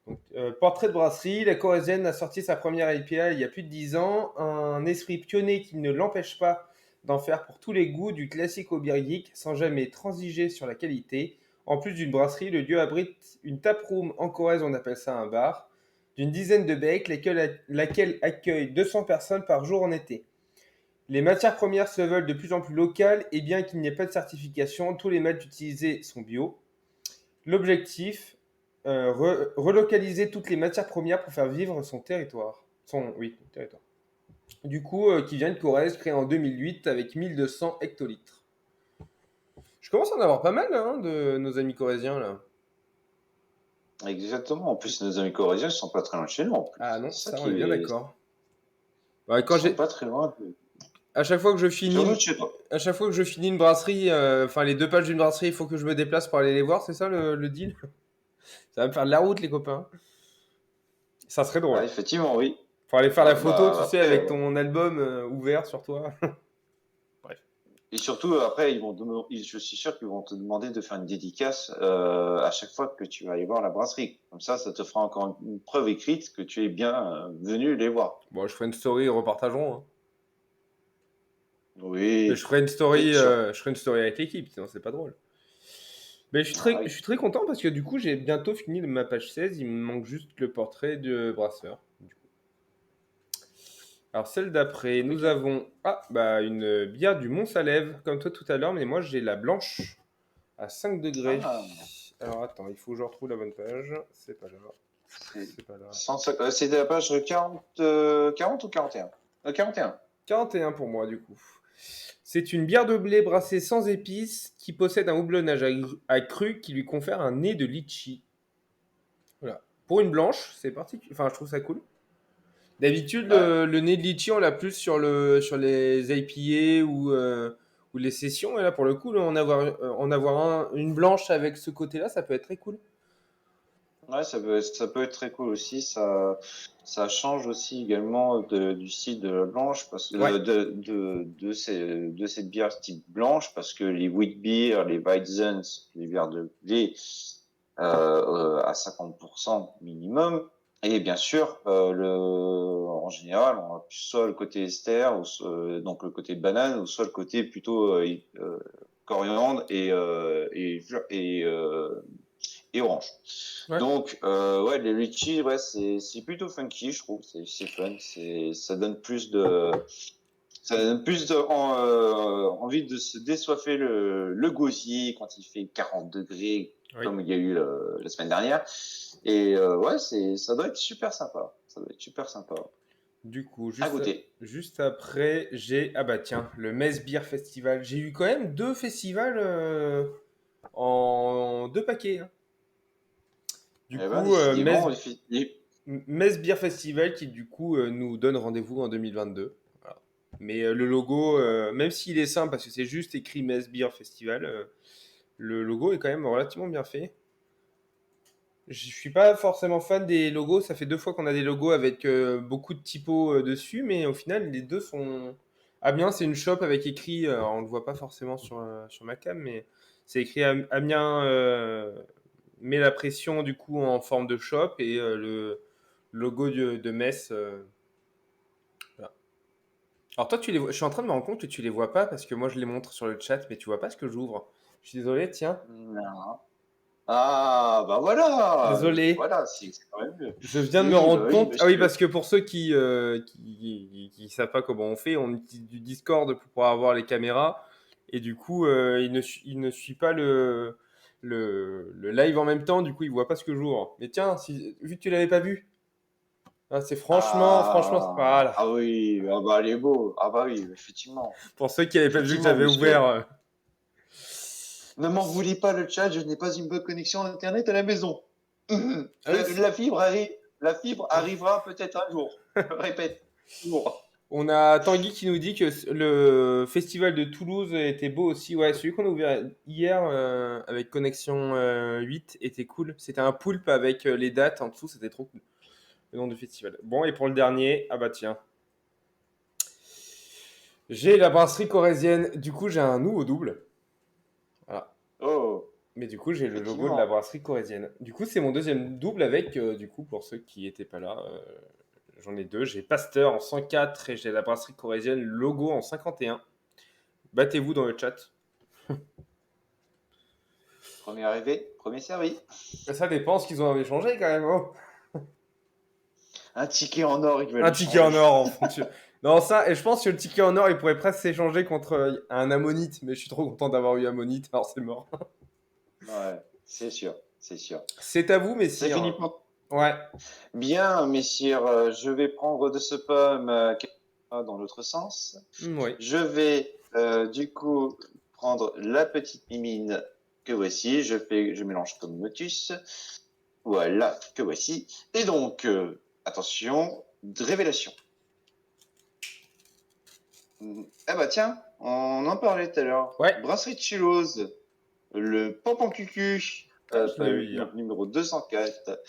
[SPEAKER 1] Donc, portrait de brasserie, la corésienne a sorti sa première IPA il y a plus de 10 ans. Un esprit pionnier qui ne l'empêche pas d'en faire pour tous les goûts, du classique au beer geek, sans jamais transiger sur la qualité. En plus d'une brasserie, le lieu abrite une taproom en Corrèze, on appelle ça un bar, d'une dizaine de becs, laquelle accueille 200 personnes par jour en été. Les matières premières se veulent de plus en plus locales et bien qu'il n'y ait pas de certification, tous les mâles utilisés sont bio. L'objectif, relocaliser toutes les matières premières pour faire vivre son territoire. Oui, territoire. Du coup, qui vient de Corrèze, créé en 2008 avec 1200 hectolitres. Je commence à en avoir pas mal hein, de nos amis corésiens là.
[SPEAKER 2] Exactement. En plus, nos amis corésiens, ils sont pas très loin de chez nous, en
[SPEAKER 1] Ah
[SPEAKER 2] plus.
[SPEAKER 1] non,
[SPEAKER 2] C'est ça
[SPEAKER 1] ça on
[SPEAKER 2] qui
[SPEAKER 1] est bien
[SPEAKER 2] est,
[SPEAKER 1] d'accord. Ouais,
[SPEAKER 2] ils sont pas très loin.
[SPEAKER 1] à chaque fois que je finis,
[SPEAKER 2] Surtout de chez toi.
[SPEAKER 1] à chaque fois que je finis une brasserie, enfin les deux pages d'une brasserie, il faut que je me déplace pour aller les voir, c'est ça le deal. Ça va me faire de la route les copains. Ça serait
[SPEAKER 2] Ah,
[SPEAKER 1] drôle.
[SPEAKER 2] effectivement, oui.
[SPEAKER 1] Faut aller faire la
[SPEAKER 2] Ah,
[SPEAKER 1] photo, tu
[SPEAKER 2] bah,
[SPEAKER 1] sais,
[SPEAKER 2] après,
[SPEAKER 1] avec ton album ouvert sur toi. Bref.
[SPEAKER 2] et surtout, après, je suis sûr qu'ils vont te demander de faire une dédicace à chaque fois que tu vas aller voir la brasserie. Comme ça te fera encore une preuve écrite que tu es bien venu les voir.
[SPEAKER 1] Bon, je ferai une story, repartageons. Hein. Mais
[SPEAKER 2] Oui, bien sûr.
[SPEAKER 1] je ferai une story avec l'équipe, sinon c'est pas drôle. Mais
[SPEAKER 2] Ah
[SPEAKER 1] je
[SPEAKER 2] oui.
[SPEAKER 1] suis très content parce que du coup, j'ai bientôt fini ma page 16. Il me manque juste le portrait de Brasseur. Du coup. Alors, celle d'après, nous
[SPEAKER 2] Ok.
[SPEAKER 1] avons une bière du Mont-Salève, comme toi tout à l'heure, mais moi j'ai la blanche à 5 degrés.
[SPEAKER 2] Ah,
[SPEAKER 1] Alors, attends, il faut que je retrouve la bonne page. C'est pas là.
[SPEAKER 2] c'est
[SPEAKER 1] C'est pas là.
[SPEAKER 2] c'est de la page 40, 40 ou 41? 41.
[SPEAKER 1] 41 pour moi, du coup. C'est une bière de blé brassée sans épices qui possède un houblonnage accru qui lui confère un nez de litchi. Voilà. Pour une blanche, c'est particulier. Enfin, je trouve ça cool. D'habitude,
[SPEAKER 2] Ouais.
[SPEAKER 1] le nez de litchi, on l'a plus sur les IPA ou les sessions. Et là, pour le coup, là, en avoir une blanche avec ce côté-là, ça peut être très cool.
[SPEAKER 2] Ouais, ça peut être très cool aussi. Ça change aussi également du style de la blanche parce que
[SPEAKER 1] Ouais.
[SPEAKER 2] de cette bière type blanche parce que les wheat beer, les Weizens, les bières de blé à 50% minimum, Et bien sûr, en général, on a soit le côté ester, donc le côté banane, ou soit le côté plutôt coriandre et orange.
[SPEAKER 1] Ouais.
[SPEAKER 2] Donc, ouais, les litchis, ouais, c'est plutôt funky, je trouve. C'est fun. Ça donne plus envie de se désoiffer le gosier quand il fait 40 degrés,
[SPEAKER 1] Oui.
[SPEAKER 2] comme il y a eu la semaine dernière. Et ouais, ça doit être super sympa. Ça doit être super sympa.
[SPEAKER 1] Du coup,
[SPEAKER 2] À goûter.
[SPEAKER 1] juste après, j'ai... Ah bah tiens, le Metz Beer Festival. J'ai eu quand même deux festivals en deux paquets, hein. Du
[SPEAKER 2] Eh ben,
[SPEAKER 1] coup,
[SPEAKER 2] décidément,
[SPEAKER 1] Metz Beer Festival qui du coup nous donne rendez-vous en 2022. Voilà. Mais le logo, même s'il est simple parce que c'est juste écrit Metz Beer Festival, le logo est quand même relativement bien fait. Je suis pas forcément fan des logos. Ça fait deux fois qu'on a des logos avec beaucoup de typos dessus, mais au final, les deux sont. Amiens, c'est une shop avec écrit. On le voit pas forcément sur ma cam, mais c'est écrit Amiens met la pression du coup en forme de shop et le logo de Metz. Voilà. Alors toi, tu les vois. Je suis en train de me rendre compte que tu les vois pas parce que moi je les montre sur le chat, mais tu vois pas ce que j'ouvre. Je suis désolé, tiens.
[SPEAKER 2] Non. Ah, bah voilà.
[SPEAKER 1] Désolé.
[SPEAKER 2] Voilà, c'est quand même mieux.
[SPEAKER 1] Je viens de me
[SPEAKER 2] Oui, bah
[SPEAKER 1] rendre
[SPEAKER 2] oui,
[SPEAKER 1] compte. Ah oui, parce
[SPEAKER 2] monsieur.
[SPEAKER 1] que pour ceux qui savent pas comment on fait, on utilise du Discord pour pouvoir avoir les caméras. Et du coup, il ne suit pas le live en même temps. Du coup, il voit pas ce que j'ouvre. Mais tiens, vu que tu l'avais pas vu, ah, c'est franchement,
[SPEAKER 2] Ah,
[SPEAKER 1] voilà.
[SPEAKER 2] ah oui, ah bah, elle est beau. Ah bah oui, effectivement.
[SPEAKER 1] Pour ceux qui n'avaient pas vu que
[SPEAKER 2] Effectivement,
[SPEAKER 1] j'avais ouvert.
[SPEAKER 2] monsieur. Ne m'en voulez pas le chat, je n'ai pas une bonne connexion Internet à la maison.
[SPEAKER 1] Ah oui,
[SPEAKER 2] La fibre arrivera peut-être un jour. Je répète, un jour.
[SPEAKER 1] on a Tanguy qui nous dit que le festival de Toulouse était beau aussi. Ouais, celui qu'on a ouvert hier avec Connexion 8 était cool. C'était un poulpe avec les dates en dessous, c'était trop cool. Le nom du festival. Bon, et pour le dernier, ah bah tiens, j'ai la brasserie corésienne. Du coup, j'ai un nouveau double. Voilà.
[SPEAKER 2] Oh,
[SPEAKER 1] Mais du coup, j'ai le logo de la
[SPEAKER 2] effectivement.
[SPEAKER 1] brasserie corésienne. Du coup, c'est mon deuxième double avec, du coup, pour ceux qui étaient pas là, j'en ai deux. J'ai Pasteur en 104 et j'ai la brasserie corésienne logo en 51. Battez-vous dans le chat.
[SPEAKER 2] Premier arrivé, premier servi.
[SPEAKER 1] Ça dépend ce qu'ils ont échangé quand même. Oh.
[SPEAKER 2] Un ticket en or, ils veulent
[SPEAKER 1] Un ticket en
[SPEAKER 2] échanger.
[SPEAKER 1] or en fonction. Non, ça, et je pense que le ticket en or, il pourrait presque s'échanger contre un ammonite, mais je suis trop content d'avoir eu ammonite, alors c'est mort.
[SPEAKER 2] Ouais, c'est sûr, c'est sûr.
[SPEAKER 1] C'est à vous,
[SPEAKER 2] C'est fini
[SPEAKER 1] messire.
[SPEAKER 2] pour...
[SPEAKER 1] Ouais.
[SPEAKER 2] Bien, messieurs, je vais prendre de ce pomme dans l'autre sens.
[SPEAKER 1] Oui.
[SPEAKER 2] Je vais du coup prendre la petite mimine que voici. Je mélange comme motus. Voilà, que voici. Et donc, attention, révélation. Ah bah tiens, on en parlait tout à l'heure.
[SPEAKER 1] Ouais.
[SPEAKER 2] Brasserie de Chilloz, le Pampan Cucu,
[SPEAKER 1] Ah, je l'ai eu
[SPEAKER 2] donc
[SPEAKER 1] hier.
[SPEAKER 2] numéro 204.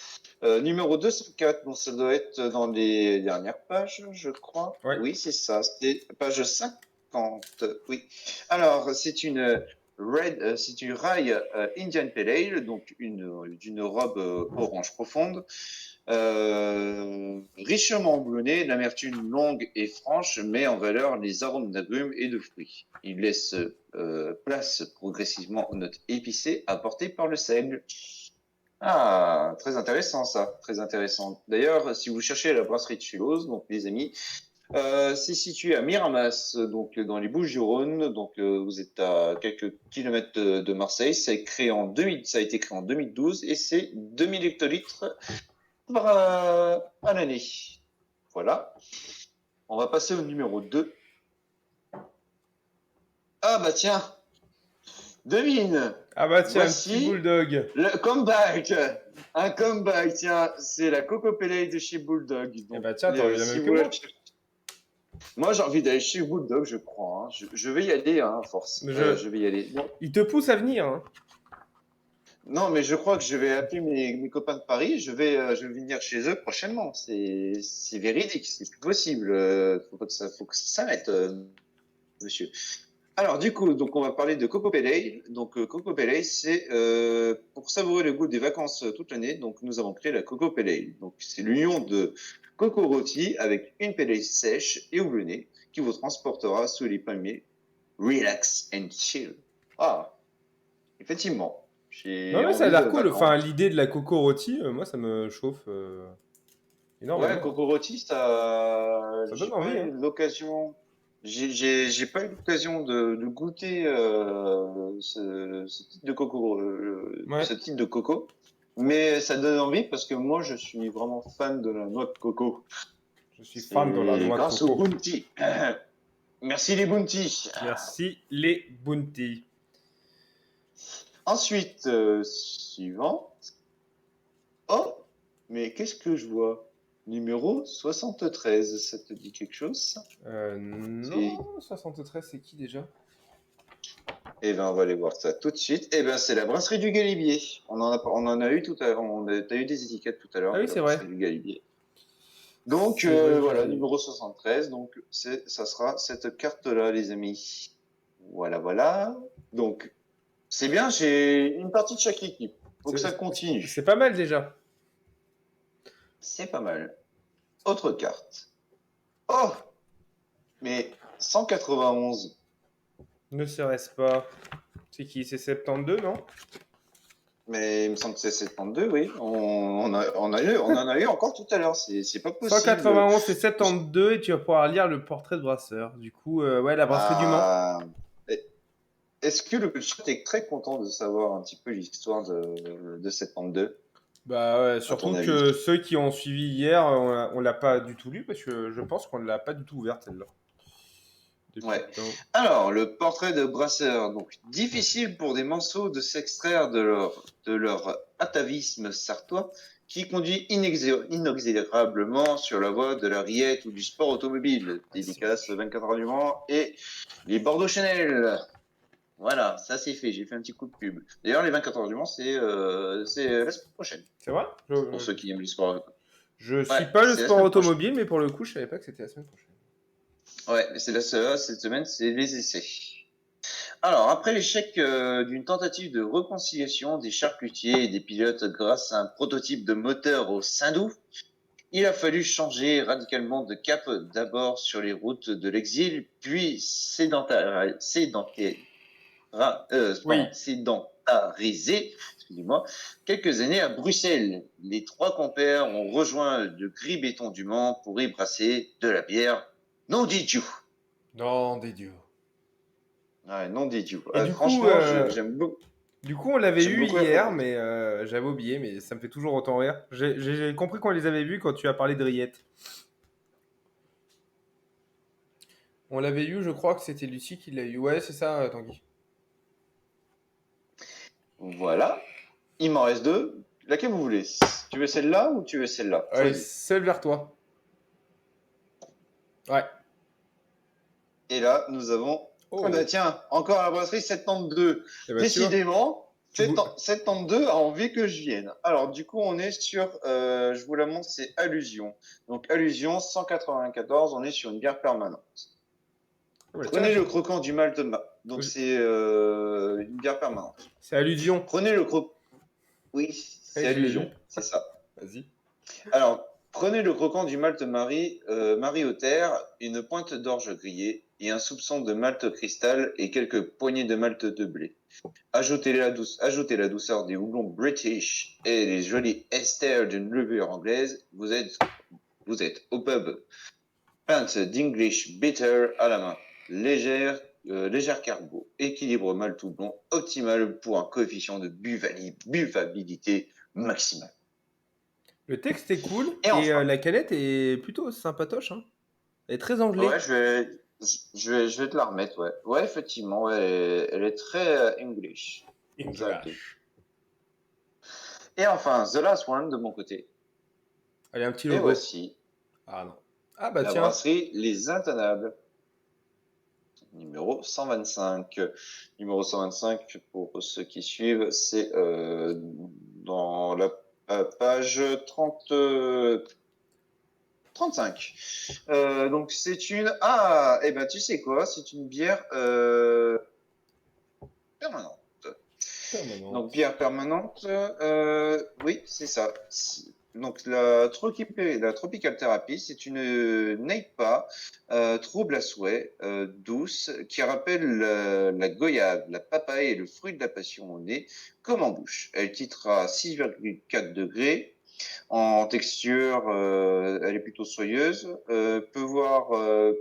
[SPEAKER 2] Numéro 204, bon, ça doit être dans les dernières pages, je crois.
[SPEAKER 1] Ouais.
[SPEAKER 2] Oui, c'est ça, c'est page 50. Oui. Alors, c'est une rye Indian Pale Ale, donc d'une robe orange profonde, richement houblonnée, l'amertume longue et franche met en valeur les arômes d'agrumes et de fruits. Il laisse place progressivement aux notes épicées apportées par le seigle. Ah, très intéressant ça, très intéressant. D'ailleurs, si vous cherchez la brasserie de Chulose, donc les amis, c'est situé à Miramas, donc dans les Bouches-du-Rhône, donc vous êtes à quelques kilomètres de Marseille. Ça a été créé en 2012 et c'est 2000 hectolitres à l'année. Voilà. On va passer au numéro 2. Ah bah tiens, devine,
[SPEAKER 1] Ah bah tiens, un petit
[SPEAKER 2] voici
[SPEAKER 1] bulldog.
[SPEAKER 2] le comeback. Un comeback, tiens, c'est la Coco Pellet de chez Bulldog.
[SPEAKER 1] Eh
[SPEAKER 2] Donc,
[SPEAKER 1] bah tiens, t'aurais eu la
[SPEAKER 2] si
[SPEAKER 1] même que
[SPEAKER 2] vous la
[SPEAKER 1] moi.
[SPEAKER 2] cherchez, moi j'ai envie d'aller chez Bulldog, je crois. Hein. Je vais y aller, hein, à force.
[SPEAKER 1] Je...
[SPEAKER 2] Je vais y aller. Bon.
[SPEAKER 1] Il te pousse à venir, hein.
[SPEAKER 2] Non, mais je crois que je vais appeler mes copains de Paris. Je vais venir chez eux prochainement. C'est véridique, c'est plus possible. Faut que ça s'arrête, monsieur. Alors, du coup, donc on va parler de Coco Pellet. Donc, Coco Pellet, c'est pour pour savourer le goût des vacances toute l'année, donc nous avons créé la Coco Pale Ale. Donc c'est l'union de coco rôti avec une pale ale sèche et houblonnée qui vous transportera sous les palmiers. Relax and chill. Ah, effectivement,
[SPEAKER 1] Non,
[SPEAKER 2] j'ai
[SPEAKER 1] mais ça a
[SPEAKER 2] envie de
[SPEAKER 1] l'air cool. Enfin,
[SPEAKER 2] vacances.
[SPEAKER 1] l'idée de la coco rôti, moi, ça me chauffe
[SPEAKER 2] Ouais,
[SPEAKER 1] énormément.
[SPEAKER 2] coco rôti, ça,
[SPEAKER 1] Ça
[SPEAKER 2] j'ai
[SPEAKER 1] donne
[SPEAKER 2] pas
[SPEAKER 1] envie,
[SPEAKER 2] eu
[SPEAKER 1] hein.
[SPEAKER 2] l'occasion, j'ai pas eu l'occasion de goûter ce type de coco,
[SPEAKER 1] Ouais,
[SPEAKER 2] ce type de coco, mais ça donne envie parce que moi, je suis vraiment fan de la noix de coco.
[SPEAKER 1] je suis fan de la
[SPEAKER 2] C'est
[SPEAKER 1] noix de
[SPEAKER 2] grâce au
[SPEAKER 1] coco.
[SPEAKER 2] Bounty. Merci les Bounty.
[SPEAKER 1] Merci les bounty.
[SPEAKER 2] Ensuite, suivant. Oh, mais qu'est-ce que je vois? Numéro 73, ça te dit quelque chose, ça? C'est
[SPEAKER 1] Non, 73, c'est qui déjà?
[SPEAKER 2] Eh ben, on va aller voir ça tout de suite. Eh ben, c'est la brasserie du Galibier. On en a eu tout à l'heure. T'as eu des étiquettes tout à
[SPEAKER 1] Ah
[SPEAKER 2] l'heure de
[SPEAKER 1] oui,
[SPEAKER 2] la
[SPEAKER 1] c'est vrai.
[SPEAKER 2] brasserie du Galibier. Donc,
[SPEAKER 1] C'est vrai que je
[SPEAKER 2] voilà,
[SPEAKER 1] les ai.
[SPEAKER 2] numéro 73. Donc, ça sera cette carte-là, les amis. Voilà, voilà. Donc, c'est bien, j'ai une partie de chaque équipe. Faut que
[SPEAKER 1] C'est
[SPEAKER 2] ça
[SPEAKER 1] c'est
[SPEAKER 2] continue.
[SPEAKER 1] pas mal déjà.
[SPEAKER 2] C'est pas mal. Autre carte. Oh, mais 191.
[SPEAKER 1] Ne serait-ce pas. C'est qui? C'est 72, non?
[SPEAKER 2] Mais il me semble que c'est 72, oui. On en a eu encore tout à l'heure. C'est pas possible.
[SPEAKER 1] 191, c'est 72 et tu vas pouvoir lire le portrait de brasseur. Du coup, ouais, la brasserie du Mans.
[SPEAKER 2] Ah, est-ce que le chat est très content de savoir un petit peu l'histoire de 72,
[SPEAKER 1] Bah ouais,
[SPEAKER 2] à ton
[SPEAKER 1] surtout
[SPEAKER 2] avis?
[SPEAKER 1] que ceux qui ont suivi hier, on l'a pas du tout lu parce que je pense qu'on l'a pas du tout ouverte celle-là. Depuis
[SPEAKER 2] Ouais.
[SPEAKER 1] le temps.
[SPEAKER 2] Alors, le portrait de Brasseur. Donc, difficile pour des morceaux de s'extraire de leur atavisme sartois qui conduit inexorablement sur la voie de la riette ou du sport automobile.
[SPEAKER 1] Ah, c'est
[SPEAKER 2] Dédicace
[SPEAKER 1] moche.
[SPEAKER 2] 24 heures du Mans et les Bordeaux Chanel. Voilà, ça c'est fait. J'ai fait un petit coup de pub. D'ailleurs, les 24 heures du Mans, c'est la semaine prochaine.
[SPEAKER 1] C'est vrai?
[SPEAKER 2] Pour ceux qui aiment le sport.
[SPEAKER 1] Je
[SPEAKER 2] Ouais,
[SPEAKER 1] suis pas le
[SPEAKER 2] c'est la
[SPEAKER 1] sport
[SPEAKER 2] semaine prochaine.
[SPEAKER 1] automobile, mais pour le coup, je savais pas que c'était la semaine prochaine.
[SPEAKER 2] Ouais, mais c'est la seule, cette semaine, c'est les essais. Alors, après l'échec d'une tentative de réconciliation des charcutiers et des pilotes grâce à un prototype de moteur au Sindou, il a fallu changer radicalement de cap d'abord sur les routes de l'exil, puis
[SPEAKER 1] Oui.
[SPEAKER 2] sédentariser, excusez-moi, quelques années à Bruxelles. Les trois compères ont rejoint le gris béton du Mans pour y brasser de la bière non d'idiot.
[SPEAKER 1] Non, des dieux.
[SPEAKER 2] Ouais, non d'idiot.
[SPEAKER 1] Et
[SPEAKER 2] Franchement,
[SPEAKER 1] du coup, on l'avait
[SPEAKER 2] j'aime
[SPEAKER 1] eu
[SPEAKER 2] beaucoup la
[SPEAKER 1] hier,
[SPEAKER 2] brasserie.
[SPEAKER 1] mais j'avais oublié, mais ça me fait toujours autant rire. J'ai compris qu'on les avait vus quand tu as parlé de rillettes. On l'avait eu, je crois que c'était Lucie qui l'a eu. Ouais, c'est ça, Tanguy.
[SPEAKER 2] Voilà. Il m'en reste deux. Laquelle vous voulez? Tu veux celle-là ou tu veux celle-là?
[SPEAKER 1] Allez,
[SPEAKER 2] Choisis.
[SPEAKER 1] seul vers toi. Ouais.
[SPEAKER 2] Et là, nous avons. Ah bah
[SPEAKER 1] Oh.
[SPEAKER 2] tiens, encore la brasserie 72.
[SPEAKER 1] Eh ben, tu vois.
[SPEAKER 2] Décidément,
[SPEAKER 1] Tu bou-
[SPEAKER 2] 72 a envie que je vienne. Alors, du coup, on est sur. Je vous la montre, c'est Allusion. Donc, Allusion 194, on est sur une bière permanente.
[SPEAKER 1] Ah, bah, tiens,
[SPEAKER 2] Prenez le croquant du malt. Donc,
[SPEAKER 1] je-
[SPEAKER 2] c'est une bière permanente.
[SPEAKER 1] c'est allusion.
[SPEAKER 2] Prenez le croquant. Oui,
[SPEAKER 1] Ouais,
[SPEAKER 2] c'est
[SPEAKER 1] je l'ai lu.
[SPEAKER 2] Allusion, c'est ça.
[SPEAKER 1] Vas-y.
[SPEAKER 2] Alors, prenez le croquant du malt Marie au terre, une pointe d'orge grillée et un soupçon de malt cristal et quelques poignées de malt de blé. Ajoutez la douceur des houblons British et les jolis esters d'une levure anglaise. Vous êtes au pub. Pinte d'English Bitter à la main. Légère carbo. Équilibre malt-houblon optimal pour un coefficient de buvabilité maximale.
[SPEAKER 1] Le texte est cool
[SPEAKER 2] Et
[SPEAKER 1] et
[SPEAKER 2] enfin,
[SPEAKER 1] la canette est plutôt sympatoche, hein. Elle est très
[SPEAKER 2] ouais,
[SPEAKER 1] anglais.
[SPEAKER 2] je vais te la remettre, ouais. Ouais, effectivement, ouais, elle est très English. Exactly.
[SPEAKER 1] English.
[SPEAKER 2] Et enfin, The Last One de mon côté.
[SPEAKER 1] Allez, un petit
[SPEAKER 2] Et
[SPEAKER 1] logo.
[SPEAKER 2] voici
[SPEAKER 1] Ah non. Ah bah
[SPEAKER 2] la
[SPEAKER 1] tiens.
[SPEAKER 2] brasserie Les Intenables, numéro 125. Numéro 125, pour ceux qui suivent, c'est dans la page 30, 35. Donc c'est une... Ah, eh ben tu sais quoi, c'est une bière permanente. Donc,
[SPEAKER 1] Permanente.
[SPEAKER 2] bière permanente, oui, c'est ça. Donc, la Tropical Therapy, c'est une NEIPA trouble à souhait, douce, qui rappelle la goyave, la papaye et le fruit de la passion au nez, comme en bouche. Elle titre à 6,4 degrés. En texture, elle est plutôt soyeuse, peut voir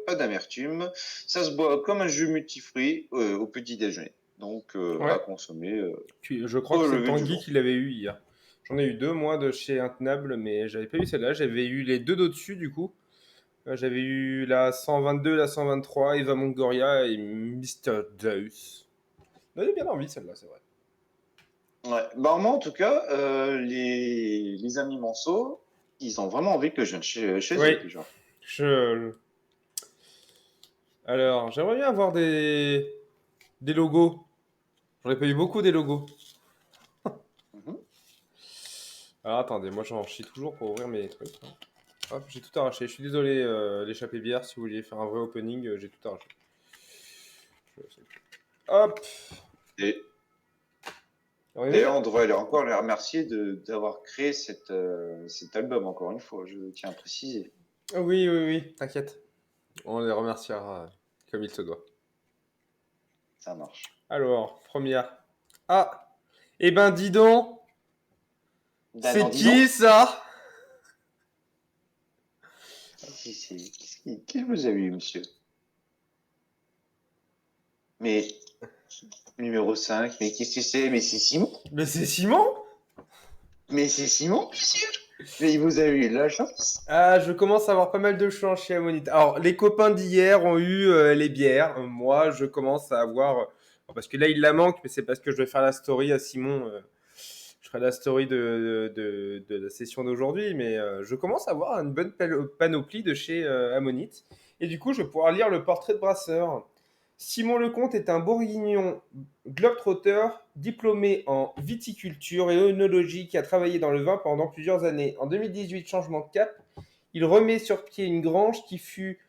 [SPEAKER 2] pas d'amertume. Ça se boit comme un jus multifruit au petit déjeuner. Donc, à
[SPEAKER 1] Ouais.
[SPEAKER 2] consommer
[SPEAKER 1] Je crois
[SPEAKER 2] au
[SPEAKER 1] que c'est
[SPEAKER 2] lever du
[SPEAKER 1] Tanguy
[SPEAKER 2] jour.
[SPEAKER 1] qui l'avait eu hier. J'en ai eu deux, moi, de chez Intenable, mais j'avais pas eu celle-là. J'avais eu les deux d'au-dessus, du coup. J'avais eu la 122, la 123, Eva Longoria et Mr. Deus. Elle avait bien envie, celle-là, c'est vrai.
[SPEAKER 2] Ouais. Bah, moi, en tout cas, les amis Monceau, ils ont vraiment envie que je vienne chez eux
[SPEAKER 1] Oui,
[SPEAKER 2] déjà.
[SPEAKER 1] je... Alors, j'aimerais bien avoir des logos. J'en ai pas eu beaucoup des logos.
[SPEAKER 2] Mhm.
[SPEAKER 1] Alors, attendez, moi j'en chie toujours pour ouvrir mes trucs, hein. Hop, j'ai tout arraché. Je suis désolé, l'échappée bière, si vous vouliez faire un vrai opening, j'ai tout arraché. Hop.
[SPEAKER 2] Et
[SPEAKER 1] On y
[SPEAKER 2] d'ailleurs,
[SPEAKER 1] est.
[SPEAKER 2] on devrait encore les remercier d'avoir créé cet album, encore une fois, je tiens à préciser.
[SPEAKER 1] Oui, oui, oui, t'inquiète. On les remerciera comme il se doit.
[SPEAKER 2] Ça marche.
[SPEAKER 1] Alors, première. Ah, eh ben dis donc,
[SPEAKER 2] Ben non,
[SPEAKER 1] c'est
[SPEAKER 2] dis donc.
[SPEAKER 1] qui ça?
[SPEAKER 2] Qui vous a eu, monsieur? Mais, numéro 5, mais qu'est-ce que c'est? Mais c'est Simon?
[SPEAKER 1] Mais c'est Simon?
[SPEAKER 2] Mais c'est Simon, monsieur? Mais il vous a eu de la chance?
[SPEAKER 1] Ah, je commence à avoir pas mal de chance chez Amonite. Alors, les copains d'hier ont eu les bières. Moi, je commence à avoir... parce que là, il la manque, mais c'est parce que je vais faire la story à Simon. Je ferai la story de la session d'aujourd'hui, mais je commence à avoir une bonne panoplie de chez Amonite. Et du coup, je vais pouvoir lire le portrait de brasseur. Simon Lecomte est un bourguignon globetrotter, diplômé en viticulture et œnologie qui a travaillé dans le vin pendant plusieurs années. En 2018, changement de cap, il remet sur pied une grange qui fut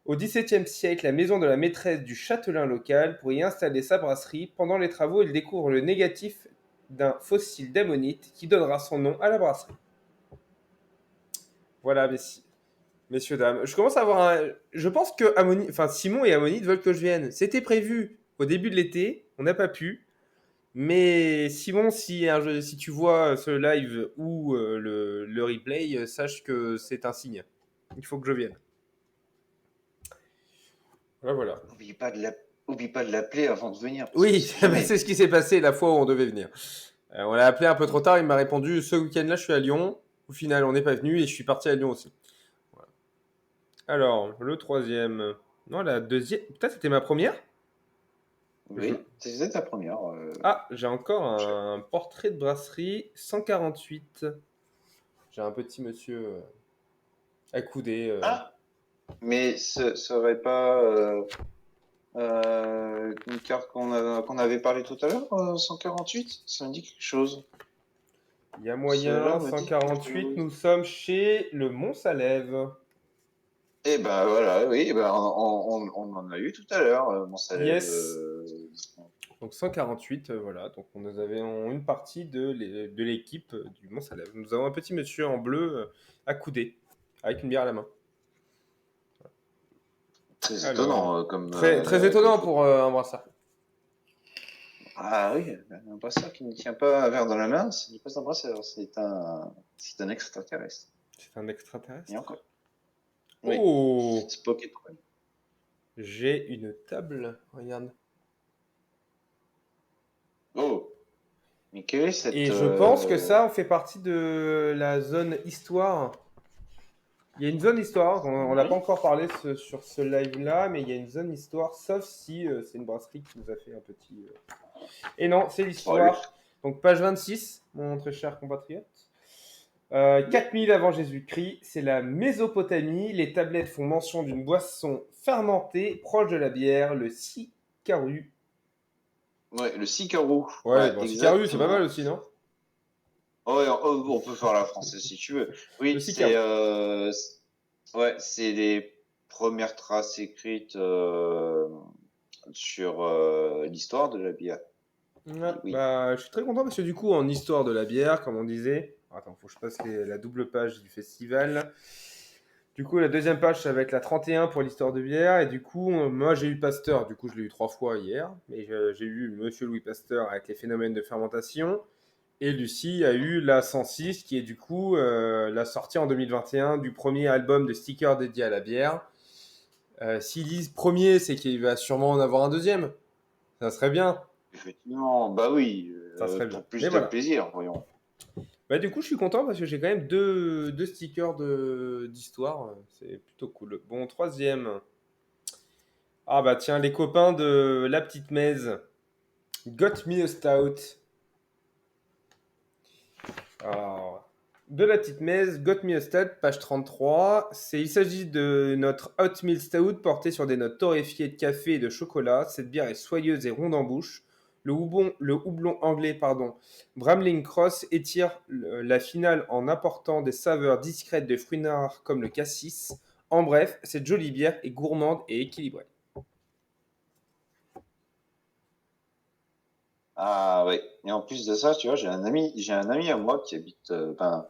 [SPEAKER 1] au XVIIe siècle la maison de la maîtresse du châtelain local pour y installer sa brasserie. Pendant les travaux, il découvre le négatif d'un fossile d'ammonite qui donnera son nom à la brasserie. Voilà, messieurs, dames. Je commence à avoir un... Je pense que Simon et Ammonite veulent que je vienne. C'était prévu au début de l'été, on n'a pas pu. Mais Simon, si tu vois ce live ou le replay, sache que c'est un signe. Il faut que je vienne. Voilà, voilà.
[SPEAKER 2] Oublie pas de l'appeler avant de venir, parce qu'on
[SPEAKER 1] Oui,
[SPEAKER 2] sait jamais.
[SPEAKER 1] c'est ce qui s'est passé la fois où on devait venir. On l'a appelé un peu trop tard, il m'a répondu ce week-end-là je suis à Lyon. Au final, on n'est pas venu et je suis parti à Lyon aussi. Voilà. Alors, le troisième. Non, la deuxième. Putain, c'était ma première. Je...
[SPEAKER 2] Oui, c'est ta première.
[SPEAKER 1] Ah, j'ai encore un portrait de brasserie 148. J'ai un petit monsieur accoudé.
[SPEAKER 2] Ah, mais ce serait pas une carte qu'on avait parlé tout à l'heure, 148? Ça me dit quelque chose.
[SPEAKER 1] Il y a
[SPEAKER 2] Cela
[SPEAKER 1] moyen,
[SPEAKER 2] me dit quelque
[SPEAKER 1] 148,
[SPEAKER 2] chose.
[SPEAKER 1] nous sommes chez le Mont-Salève.
[SPEAKER 2] Eh ben voilà, oui, eh ben, on en a eu tout à l'heure, mon Salève.
[SPEAKER 1] Yes. Donc 148, voilà. Donc on nous avait une partie de l'équipe du Mont-Salève. Nous avons un petit monsieur en bleu accoudé, avec une bière à la main.
[SPEAKER 2] Très
[SPEAKER 1] Alors,
[SPEAKER 2] étonnant
[SPEAKER 1] très, très
[SPEAKER 2] comme
[SPEAKER 1] étonnant pour
[SPEAKER 2] photo.
[SPEAKER 1] un brassard.
[SPEAKER 2] Ah oui, un brasseur qui ne tient pas un verre dans la main, ce n'est pas un brasseur, c'est un extraterrestre.
[SPEAKER 1] C'est un
[SPEAKER 2] Et
[SPEAKER 1] extraterrestre.
[SPEAKER 2] encore. Oui,
[SPEAKER 1] Oh,
[SPEAKER 2] Spock étoile.
[SPEAKER 1] j'ai une table. Regarde.
[SPEAKER 2] Oh, mais quelle est cette...
[SPEAKER 1] Et je pense que ça, on fait partie de la zone histoire. Il y a une zone histoire, on n'a pas
[SPEAKER 2] Oui.
[SPEAKER 1] encore parlé sur ce live-là, mais il y a une zone histoire, sauf si c'est une brasserie qui nous a fait un petit... Et non, c'est
[SPEAKER 2] Oh, le-
[SPEAKER 1] l'histoire. Donc page 26, mon très cher compatriote.
[SPEAKER 2] Oui.
[SPEAKER 1] 4000 avant Jésus-Christ, c'est la Mésopotamie. Les tablettes font mention d'une boisson fermentée proche de la bière, le sicaru.
[SPEAKER 2] Ouais, le Sicarou.
[SPEAKER 1] Ouais,
[SPEAKER 2] Ouais,
[SPEAKER 1] bon, sicaru, c'est pas mal
[SPEAKER 2] exactement.
[SPEAKER 1] aussi, non?
[SPEAKER 2] Oh, ouais, on peut faire la française si tu veux.
[SPEAKER 1] Le
[SPEAKER 2] Oui,
[SPEAKER 1] sicaru.
[SPEAKER 2] ouais, c'est les premières traces écrites sur l'histoire de la bière.
[SPEAKER 1] Ouais,
[SPEAKER 2] Oui.
[SPEAKER 1] bah, je suis très content parce que du coup, en histoire de la bière, comme on disait, attends, faut que je passe la double page du festival. Du coup, la deuxième page, ça va être la 31 pour l'histoire de bière. Et du coup, moi, j'ai eu Pasteur. Du coup, je l'ai eu 3 fois hier. Mais j'ai eu Monsieur Louis Pasteur avec les phénomènes de fermentation. Et Lucie a eu la 106, qui est du coup la sortie en 2021 du premier album de stickers dédié à la bière. S'ils disent premier, c'est qu'il va sûrement en avoir un deuxième. Ça serait bien.
[SPEAKER 2] Effectivement, bah oui,
[SPEAKER 1] Ça serait bien.
[SPEAKER 2] pour plus
[SPEAKER 1] Mais
[SPEAKER 2] de
[SPEAKER 1] voilà.
[SPEAKER 2] plaisir, voyons.
[SPEAKER 1] Bah, du coup, je suis content parce que j'ai quand même deux stickers d'histoire. C'est plutôt cool. Bon, troisième. Ah bah tiens, les copains de La Petite Mèze. Got Me a Stout. Alors, de La Petite Mèze, Got Me a Stout, page 33. Il s'agit de notre Oatmeal Stout porté sur des notes torréfiées de café et de chocolat. Cette bière est soyeuse et ronde en bouche. Le houblon anglais, Bramling Cross étire la finale en apportant des saveurs discrètes de fruits noirs comme le cassis. En bref, cette jolie bière est gourmande et équilibrée.
[SPEAKER 2] Ah ouais. Et en plus de ça, tu vois, j'ai un ami à moi qui habite, ben,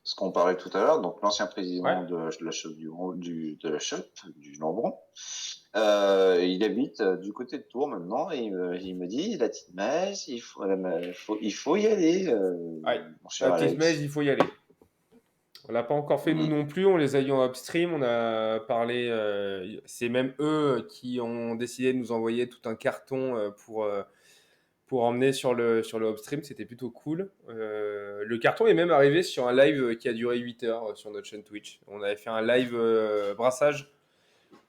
[SPEAKER 2] ce qu'on parlait tout à l'heure, donc l'ancien
[SPEAKER 1] Ouais.
[SPEAKER 2] président de la chute de la chute du Lambron. Il habite du côté de Tours maintenant et il me dit la petite messe, il faut y aller,
[SPEAKER 1] Ouais.
[SPEAKER 2] mon
[SPEAKER 1] La
[SPEAKER 2] cher
[SPEAKER 1] Petite Mèze,
[SPEAKER 2] Alex.
[SPEAKER 1] il faut y aller. On l'a pas encore fait nous
[SPEAKER 2] Mhm.
[SPEAKER 1] non plus, on les a eu en upstream, on a parlé, c'est même eux qui ont décidé de nous envoyer tout un carton pour emmener sur le upstream, c'était plutôt cool. Le carton est même arrivé sur un live qui a duré 8 heures sur notre chaîne Twitch. On avait fait un live brassage.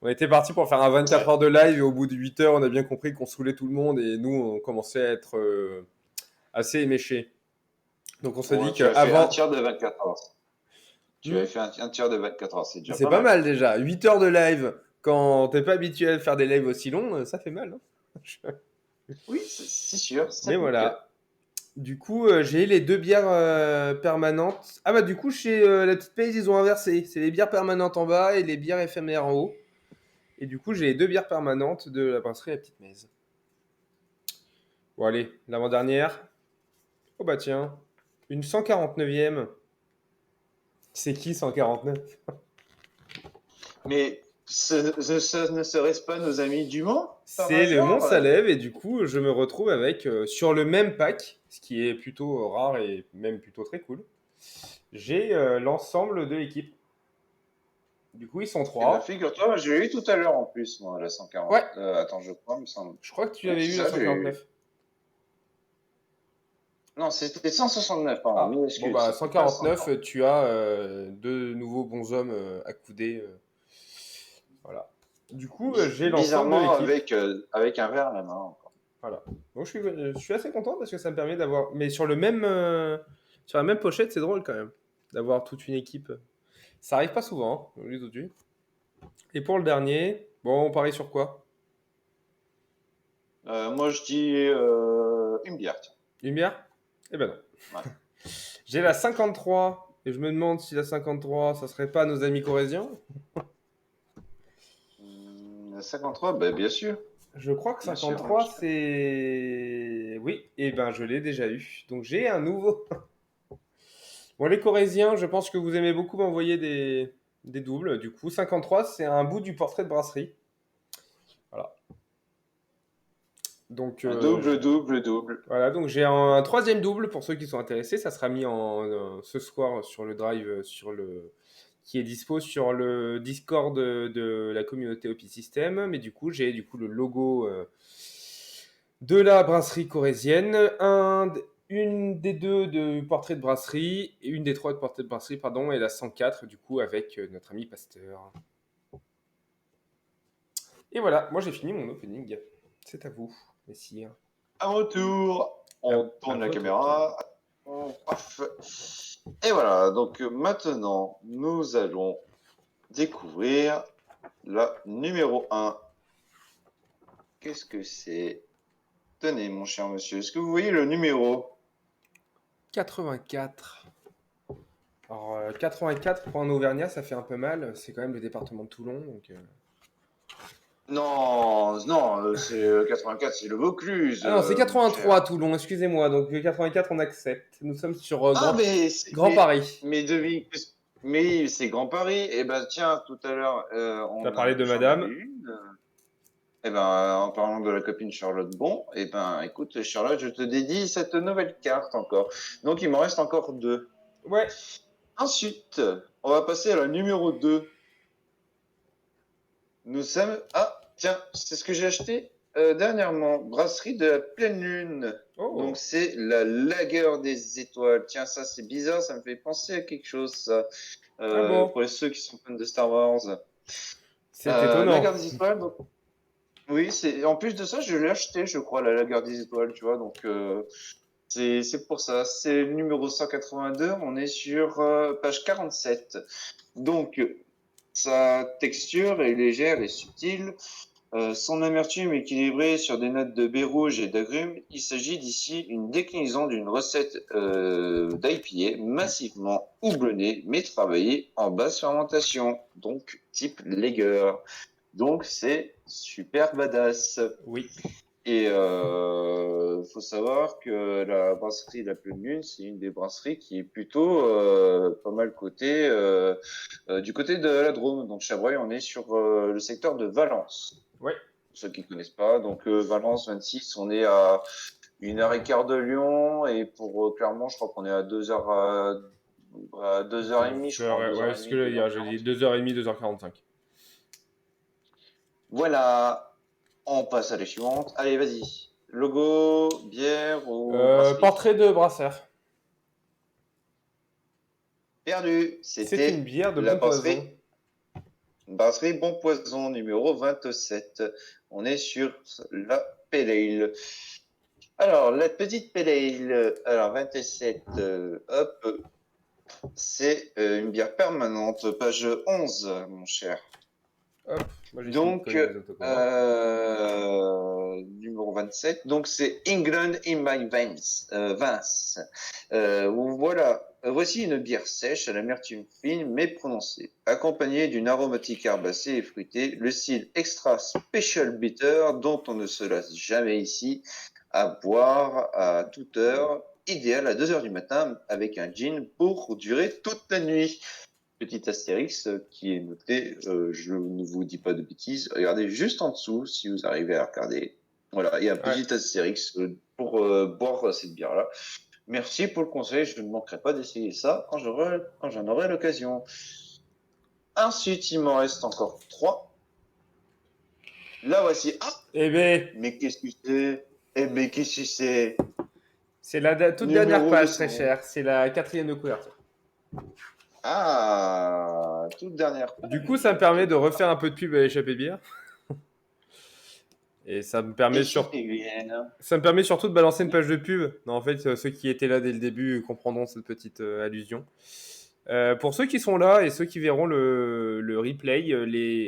[SPEAKER 1] On était parti pour faire un 24
[SPEAKER 2] Ouais.
[SPEAKER 1] heures de live et au bout de 8 heures, on a bien compris qu'on saoulait tout le monde et nous, on commençait à être assez éméchés. Donc on s'est dit
[SPEAKER 2] Ouais, tu as fait un
[SPEAKER 1] qu'avant,
[SPEAKER 2] tiers de 24 heures. Tu avais fait un tiers de 24 heures, c'est déjà
[SPEAKER 1] c'est
[SPEAKER 2] pas
[SPEAKER 1] pas
[SPEAKER 2] mal.
[SPEAKER 1] mal déjà. 8 heures de live, quand t'es pas habitué à faire des lives aussi longs, ça fait mal, hein.
[SPEAKER 2] Oui, c'est sûr, ça
[SPEAKER 1] Mais
[SPEAKER 2] pique.
[SPEAKER 1] voilà. Du coup, j'ai les deux bières permanentes. Ah bah du coup, chez la petite Pays, ils ont inversé. C'est les bières permanentes en bas et les bières éphémères en haut. Et du coup, j'ai les deux bières permanentes de la brasserie La Petite Mèze. Bon allez, l'avant-dernière. Oh bah tiens, une 149e. C'est qui 149?
[SPEAKER 2] Mais ce ne serait-ce pas nos amis du Mans, par
[SPEAKER 1] C'est le Mont
[SPEAKER 2] hasard?
[SPEAKER 1] Salève et du coup, je me retrouve avec, sur le même pack, ce qui est plutôt rare et même plutôt très cool, j'ai l'ensemble de l'équipe. Du coup, ils sont
[SPEAKER 2] Eh ben,
[SPEAKER 1] trois.
[SPEAKER 2] figure-toi, je l'ai eu tout à l'heure en plus, moi, la 140.
[SPEAKER 1] Ouais,
[SPEAKER 2] Attends, je crois, il me semble.
[SPEAKER 1] je crois que tu
[SPEAKER 2] Oui,
[SPEAKER 1] l'avais
[SPEAKER 2] c'est
[SPEAKER 1] eu la
[SPEAKER 2] ça, j'ai eu.
[SPEAKER 1] 149.
[SPEAKER 2] Non, c'était 169, pardon,
[SPEAKER 1] Ah,
[SPEAKER 2] mille
[SPEAKER 1] bon
[SPEAKER 2] excuses,
[SPEAKER 1] bah
[SPEAKER 2] c'était pas
[SPEAKER 1] 149,
[SPEAKER 2] 140.
[SPEAKER 1] tu as deux nouveaux bonshommes accoudés. Voilà. Du coup, j'ai l'ensemble de
[SPEAKER 2] Bizarrement,
[SPEAKER 1] l'équipe.
[SPEAKER 2] avec un verre à la main encore.
[SPEAKER 1] Voilà. Donc je suis assez content parce que ça me permet d'avoir. Mais sur la même pochette, c'est drôle quand même. D'avoir toute une équipe. Ça arrive pas souvent, hein, les autres. Et pour le dernier, bon, on parie sur quoi?
[SPEAKER 2] Moi, je dis une bière, tiens.
[SPEAKER 1] Une bière? Eh ben non.
[SPEAKER 2] Ouais.
[SPEAKER 1] J'ai la 53. Et je me demande si la 53, ça serait pas nos amis corésiens.
[SPEAKER 2] 53, bah, bien sûr.
[SPEAKER 1] Je crois que
[SPEAKER 2] Bien sûr, bien
[SPEAKER 1] 53,
[SPEAKER 2] sûr.
[SPEAKER 1] c'est... Oui, et ben je l'ai déjà eu. Donc j'ai un nouveau. Bon, les Corésiens, je pense que vous aimez beaucoup m'envoyer des doubles. Du coup, 53, c'est un bout du portrait de brasserie. Voilà. Donc,
[SPEAKER 2] Un double, double, double.
[SPEAKER 1] voilà. Donc j'ai un troisième double pour ceux qui sont intéressés. Ça sera mis ce soir sur le drive, qui est dispo sur le Discord de la communauté OP System. Mais du coup, j'ai le logo de la brasserie corésienne, une des deux de portrait de brasserie, et une des trois de portrait de brasserie, pardon, et la 104, du coup, avec notre ami Pasteur. Et voilà, moi j'ai fini mon opening. C'est à vous, messire.
[SPEAKER 2] À mon tour,
[SPEAKER 1] À,
[SPEAKER 2] on
[SPEAKER 1] à
[SPEAKER 2] tourne la
[SPEAKER 1] votre tour.
[SPEAKER 2] caméra. Paf. Et voilà, donc maintenant, nous allons découvrir la numéro un. Qu'est-ce que c'est? Tenez, mon cher monsieur, est-ce que vous voyez le numéro?
[SPEAKER 1] 84. Alors, 84 pour un Auvergnat, ça fait un peu mal. C'est quand même le département de Toulon. Donc,
[SPEAKER 2] Non, non, c'est 84, c'est le Vaucluse,
[SPEAKER 1] Ah non, c'est
[SPEAKER 2] mon
[SPEAKER 1] 83 à
[SPEAKER 2] cher.
[SPEAKER 1] Toulon, excusez-moi. Donc 84, on accepte. Nous sommes sur
[SPEAKER 2] Ah,
[SPEAKER 1] Grand Paris.
[SPEAKER 2] mais devine, mais c'est Grand Paris. Eh ben, tiens, tout à l'heure,
[SPEAKER 1] Tu as parlé de
[SPEAKER 2] j'en avais
[SPEAKER 1] madame.
[SPEAKER 2] une. Eh ben, en parlant de la copine Charlotte Bon, eh ben, écoute, Charlotte, je te dédie cette nouvelle carte encore. Donc, il m'en reste encore deux.
[SPEAKER 1] Ouais.
[SPEAKER 2] Ensuite, on va passer à la numéro 2. Nous sommes... Ah, tiens, c'est ce que j'ai acheté dernièrement. Brasserie de la pleine lune. Donc,
[SPEAKER 1] Oh.
[SPEAKER 2] c'est la lagueur des étoiles. Tiens, ça, c'est bizarre, ça me fait penser à quelque chose, ça.
[SPEAKER 1] Ah bon.
[SPEAKER 2] Pour ceux qui sont fans de Star Wars.
[SPEAKER 1] C'est étonnant.
[SPEAKER 2] Lagueur des étoiles, donc... Oui, c'est en plus de ça, je l'ai acheté, je crois, la lagueur des étoiles, tu vois. Donc, c'est pour ça. C'est le numéro 182. On est sur page 47. Donc, sa texture est légère et subtile. Son amertume équilibrée sur des notes de baies rouges et d'agrumes. Il s'agit d'ici une déclinaison d'une recette d'IPA massivement houblonnée, mais travaillée en basse fermentation, donc type lager. Donc, c'est super badass.
[SPEAKER 1] Oui.
[SPEAKER 2] Et faut savoir que la brasserie La Pleine Lune, c'est une des brasseries qui est plutôt pas mal cotée du côté de la Drôme. Donc Chabreuil, on est sur le secteur de Valence.
[SPEAKER 1] Ouais.
[SPEAKER 2] Pour ceux qui connaissent pas, donc Valence 26, on est à 1 heure et quart de Lyon et pour Clermont, je crois qu'on est à 2 heures à 2 heures et demie, je crois, deux
[SPEAKER 1] Ouais,
[SPEAKER 2] heures et
[SPEAKER 1] c'est ce
[SPEAKER 2] demie,
[SPEAKER 1] que j'allais
[SPEAKER 2] deux
[SPEAKER 1] dire.
[SPEAKER 2] heures
[SPEAKER 1] J'ai dit
[SPEAKER 2] quarante.
[SPEAKER 1] 2h30, 2h45.
[SPEAKER 2] Voilà, on passe à la suivante. Allez, vas-y. Logo, bière ou brasserie?
[SPEAKER 1] Portrait de brasseur.
[SPEAKER 2] Perdu,
[SPEAKER 1] C'est une
[SPEAKER 2] c'était
[SPEAKER 1] bière de
[SPEAKER 2] la
[SPEAKER 1] bon poison.
[SPEAKER 2] brasserie Bon Poison numéro 27. On est sur la Pale Ale. Alors, la petite Pale Ale, alors 27, hop, c'est une bière permanente, page 11, mon cher.
[SPEAKER 1] Hop. Moi, j'ai fini de
[SPEAKER 2] Donc,
[SPEAKER 1] coller mes autocollants.
[SPEAKER 2] numéro 27. Donc, c'est England in my veins. Vince. Voilà. Voici une bière sèche à l'amertume fine mais prononcée, accompagnée d'une aromatique herbacée et fruitée, le style extra special bitter dont on ne se lasse jamais ici, à boire à toute heure, idéal à 2 heures du matin avec un gin pour durer toute la nuit. Petit astérix qui est noté, je ne vous dis pas de bêtises, regardez juste en dessous si vous arrivez à regarder. Voilà, il y a un
[SPEAKER 1] Ouais.
[SPEAKER 2] petit astérix pour boire cette bière-là. Merci pour le conseil, je ne manquerai pas d'essayer ça quand j'en aurai l'occasion. Ensuite, il m'en reste encore 3. Là, voici. Ah,
[SPEAKER 1] Eh ben,
[SPEAKER 2] mais qu'est-ce que c'est? Eh ben, qu'est-ce que c'est?
[SPEAKER 1] c'est la toute dernière
[SPEAKER 2] Numéro
[SPEAKER 1] page, très
[SPEAKER 2] 211.
[SPEAKER 1] cher. C'est la quatrième de couverture.
[SPEAKER 2] Ah, toute dernière
[SPEAKER 1] Du
[SPEAKER 2] page.
[SPEAKER 1] coup, ça me permet de refaire un peu de pub à l'échappée bière. Et
[SPEAKER 2] Échappée bien.
[SPEAKER 1] ça me permet surtout de balancer une page de pub. Non, en fait, ceux qui étaient là dès le début comprendront cette petite allusion. Pour ceux qui sont là et ceux qui verront le replay,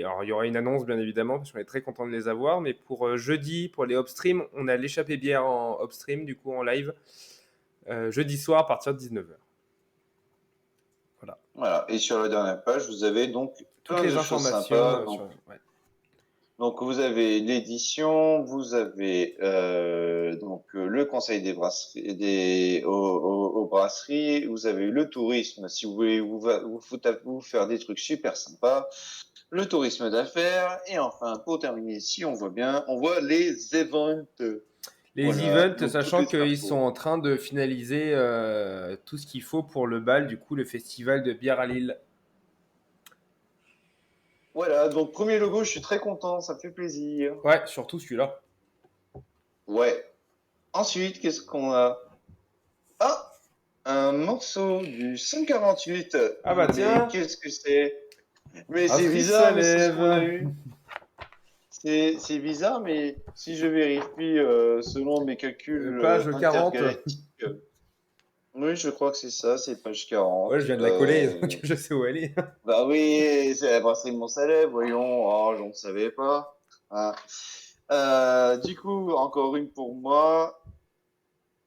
[SPEAKER 1] alors il y aura une annonce bien évidemment parce qu'on est très content de les avoir, mais pour jeudi, pour les upstream, on a l'échappée bière en upstream, du coup en live, jeudi soir à partir de 19h. Voilà.
[SPEAKER 2] Voilà. Et sur la dernière page, vous avez donc
[SPEAKER 1] Toutes
[SPEAKER 2] plein
[SPEAKER 1] les
[SPEAKER 2] de choses
[SPEAKER 1] informations
[SPEAKER 2] sympas.
[SPEAKER 1] sur. Ouais.
[SPEAKER 2] Donc vous avez l'édition, vous avez le conseil des brasseries, aux brasseries, vous avez le tourisme si vous voulez vous faire des trucs super sympas, le tourisme d'affaires et enfin pour terminer, si on voit bien, on voit les events.
[SPEAKER 1] Les
[SPEAKER 2] Voilà,
[SPEAKER 1] events,
[SPEAKER 2] donc toutes
[SPEAKER 1] sachant
[SPEAKER 2] les
[SPEAKER 1] qu'ils sont
[SPEAKER 2] infos.
[SPEAKER 1] en train de finaliser tout ce qu'il faut pour le bal, du coup le festival de bière à Lille.
[SPEAKER 2] Voilà, donc premier logo, je suis très content, ça me fait plaisir.
[SPEAKER 1] Ouais, surtout celui-là.
[SPEAKER 2] Ouais. Ensuite, qu'est-ce qu'on a? Ah, un morceau du 148.
[SPEAKER 1] Ah bah
[SPEAKER 2] Mais
[SPEAKER 1] tiens,
[SPEAKER 2] qu'est-ce que c'est? Mais c'est
[SPEAKER 1] Astrid se
[SPEAKER 2] bizarre, mais c'est ce qu'on a
[SPEAKER 1] lève.
[SPEAKER 2] eu. C'est bizarre, mais si je vérifie selon mes calculs
[SPEAKER 1] Page 40.
[SPEAKER 2] intergalactiques, oui, je crois que c'est ça, c'est page
[SPEAKER 1] Ouais, je
[SPEAKER 2] 40.
[SPEAKER 1] viens de la coller, donc je sais où elle est.
[SPEAKER 2] Bah oui, c'est la brasserie de Mont-Salève, voyons. Oh, je ne savais pas. Hein. Du coup, encore une pour moi.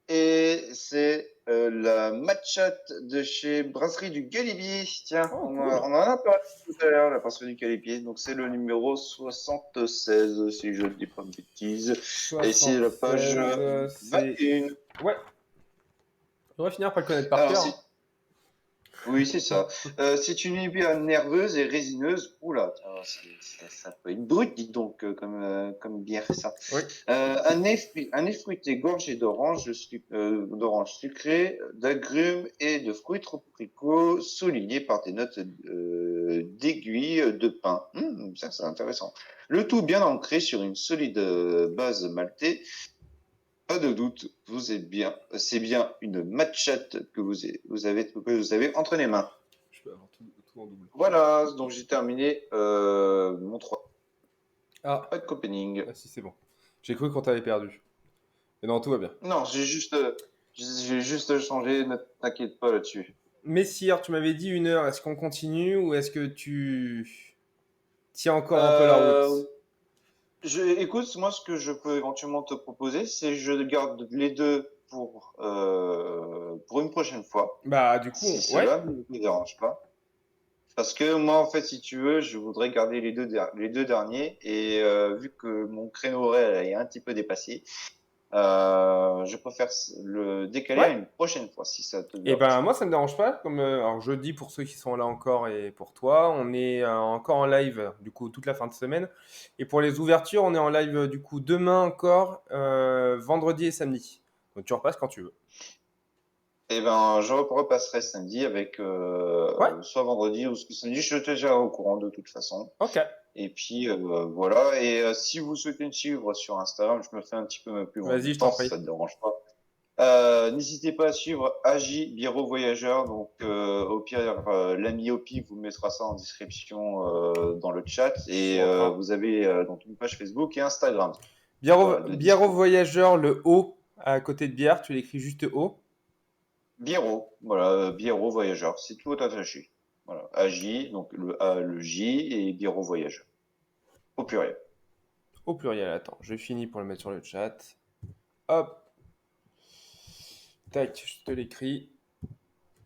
[SPEAKER 2] Et c'est la matchate de chez Brasserie du Galibier. Tiens,
[SPEAKER 1] Oh,
[SPEAKER 2] on
[SPEAKER 1] cool.
[SPEAKER 2] en a parlé tout à l'heure, la Brasserie du Galibier. Donc c'est le numéro 76, si je ne dis pas de bêtises. Et c'est la page
[SPEAKER 1] 76, c'est...
[SPEAKER 2] 21.
[SPEAKER 1] Ouais, on va finir par le connaître par
[SPEAKER 2] Alors,
[SPEAKER 1] cœur. Hein.
[SPEAKER 2] oui, c'est ça. C'est une IPA nerveuse et résineuse. Oula, tiens, ça peut être brut, dites donc, comme bière, ça.
[SPEAKER 1] Oui.
[SPEAKER 2] Un nez fruité gorgé d'orange, d'orange sucrée, d'agrumes et de fruits tropicaux, souligné par des notes d'aiguille de pin. Ça, c'est intéressant. Le tout bien ancré sur une solide base maltée. Pas de doute, c'est bien une matchette que vous avez entre les mains.
[SPEAKER 1] Je peux avoir tout en double.
[SPEAKER 2] Voilà, donc j'ai terminé mon 3.
[SPEAKER 1] Ah,
[SPEAKER 2] Pas de Copenhague.
[SPEAKER 1] ah si, c'est bon. J'ai cru qu'on t'avait perdu. Mais non, tout va bien.
[SPEAKER 2] Non, j'ai juste changé, ne t'inquiète pas là-dessus.
[SPEAKER 1] Messire, tu m'avais dit 1 heure. Est-ce qu'on continue ou est-ce que tu tiens encore un peu la
[SPEAKER 2] Euh,
[SPEAKER 1] route?
[SPEAKER 2] écoute, moi, ce que je peux éventuellement te proposer, c'est je garde les deux pour une prochaine fois,
[SPEAKER 1] Bah, du coup,
[SPEAKER 2] si
[SPEAKER 1] ouais.
[SPEAKER 2] cela ne te dérange pas. Parce que moi, en fait, si tu veux, je voudrais garder les deux derniers, et vu que mon créneau horaire est un petit peu dépassé, je préfère le décaler à
[SPEAKER 1] Ouais.
[SPEAKER 2] une prochaine fois, si ça te
[SPEAKER 1] Et ben
[SPEAKER 2] dérange
[SPEAKER 1] moi
[SPEAKER 2] pas.
[SPEAKER 1] ça me dérange pas. Comme alors jeudi pour ceux qui sont là encore et pour toi, on est encore en live du coup toute la fin de semaine. Et pour les ouvertures, on est en live du coup demain encore, vendredi et samedi. Donc tu repasses quand tu veux.
[SPEAKER 2] Eh ben, je repasserai samedi avec
[SPEAKER 1] Ouais.
[SPEAKER 2] soit vendredi ou samedi. Je te tiendrai au courant de toute façon.
[SPEAKER 1] Ok.
[SPEAKER 2] Et puis voilà. Et si vous souhaitez me suivre sur Instagram, je me fais un petit peu ma pub en
[SPEAKER 1] Vas-y,
[SPEAKER 2] même
[SPEAKER 1] je t'en
[SPEAKER 2] temps, si
[SPEAKER 1] prie.
[SPEAKER 2] ça te dérange pas. N'hésitez pas à suivre Agi Biro Voyageur. Donc au pire, l'ami Opi vous mettra ça en description dans le chat.
[SPEAKER 1] Je suis
[SPEAKER 2] Et
[SPEAKER 1] en train.
[SPEAKER 2] vous avez donc une page Facebook et Instagram.
[SPEAKER 1] Bière,
[SPEAKER 2] Voilà, de
[SPEAKER 1] bière au
[SPEAKER 2] dispo.
[SPEAKER 1] voyageur, le O à côté de bière, tu l'écris juste O.
[SPEAKER 2] Biro, voilà, Biro Voyageur, c'est tout attaché. Voilà, Agi, donc le A, le J et Biro Voyageur, au pluriel.
[SPEAKER 1] Au pluriel, attends, je finis pour le mettre sur le chat. Hop, tac, je te l'écris.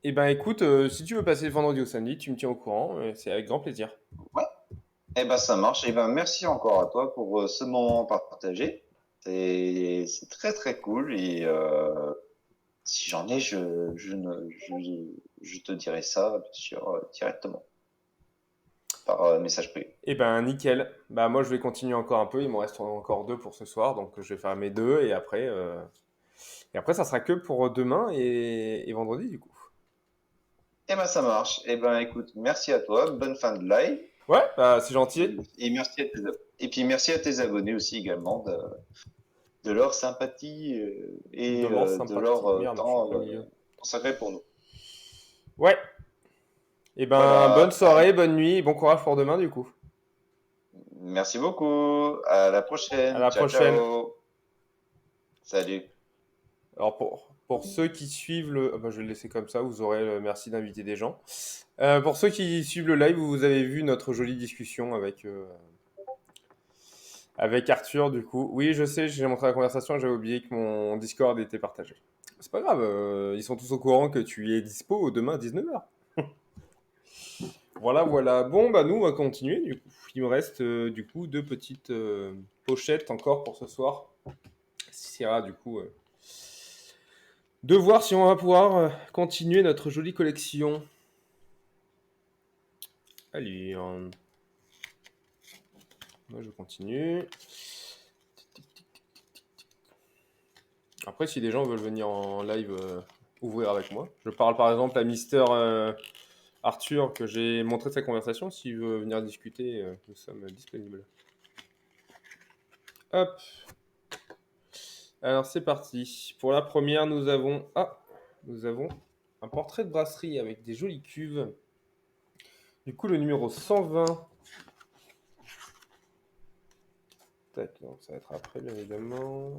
[SPEAKER 1] Eh ben écoute, si tu veux passer le vendredi au samedi, tu me tiens au courant, c'est avec grand plaisir.
[SPEAKER 2] Ouais. Eh ben ça marche. Eh ben merci encore à toi pour ce moment partagé. C'est très très cool et si j'en ai, je te dirai ça bien sûr directement par message privé.
[SPEAKER 1] Eh ben nickel. Bah moi je vais continuer encore un peu, il m'en reste encore 2 pour ce soir, donc je vais faire mes 2 et après ça sera que pour demain et vendredi du coup.
[SPEAKER 2] Eh ben ça marche. Eh ben écoute, merci à toi, bonne fin de live
[SPEAKER 1] Ouais, bah c'est gentil.
[SPEAKER 2] et et puis merci à tes abonnés aussi également de leur sympathie et
[SPEAKER 1] Immense
[SPEAKER 2] de
[SPEAKER 1] sympathie.
[SPEAKER 2] leur
[SPEAKER 1] Merde, je suis en
[SPEAKER 2] temps
[SPEAKER 1] plein milieu.
[SPEAKER 2] consacré pour nous.
[SPEAKER 1] Ouais. Eh ben bonne
[SPEAKER 2] Voilà,
[SPEAKER 1] soirée, bonne nuit, et bon courage pour demain du coup.
[SPEAKER 2] merci beaucoup. À la
[SPEAKER 1] À
[SPEAKER 2] prochaine.
[SPEAKER 1] la
[SPEAKER 2] Ciao,
[SPEAKER 1] prochaine.
[SPEAKER 2] ciao. Salut.
[SPEAKER 1] Alors pour ceux qui suivent le... ah bah, je vais le laisser comme ça, vous aurez le merci d'inviter des gens. Pour ceux qui suivent le live, vous avez vu notre jolie discussion avec Arthur, du coup. Oui, je sais, j'ai montré la conversation et j'avais oublié que mon Discord était partagé. C'est pas grave, ils sont tous au courant que tu es dispo demain à 19h. Voilà, voilà. Bon, bah nous, on va continuer, du coup. Il me reste, du coup, 2 petites pochettes encore pour ce soir. Essaiera, du coup, de voir si on va pouvoir continuer notre jolie collection. Allez, moi je continue. Après, si des gens veulent venir en live ouvrir avec moi, je parle par exemple à Mister Arthur que j'ai montré sa conversation. S'il veut venir discuter, nous sommes disponibles. Hop, alors c'est parti. Pour la première, nous avons un portrait de brasserie avec des jolies cuves. Du coup, le numéro 120. Tac, donc ça va être après, bien évidemment.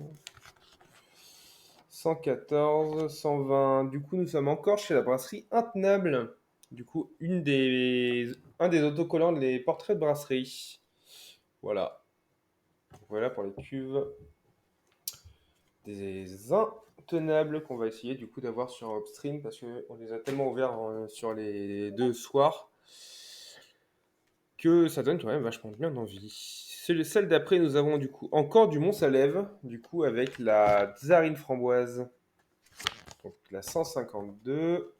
[SPEAKER 1] 114, 120. Du coup, nous sommes encore chez la brasserie Intenable. Du coup, un des autocollants des portraits de brasserie. Voilà. Voilà pour les cuves des tenables qu'on va essayer du coup d'avoir sur Upstream parce qu'on les a tellement ouverts sur les 2 soirs que ça donne quand même vachement bien envie. Celle d'après, nous avons du coup encore du Mont-Salève, du coup avec la Tsarine framboise, donc la 152.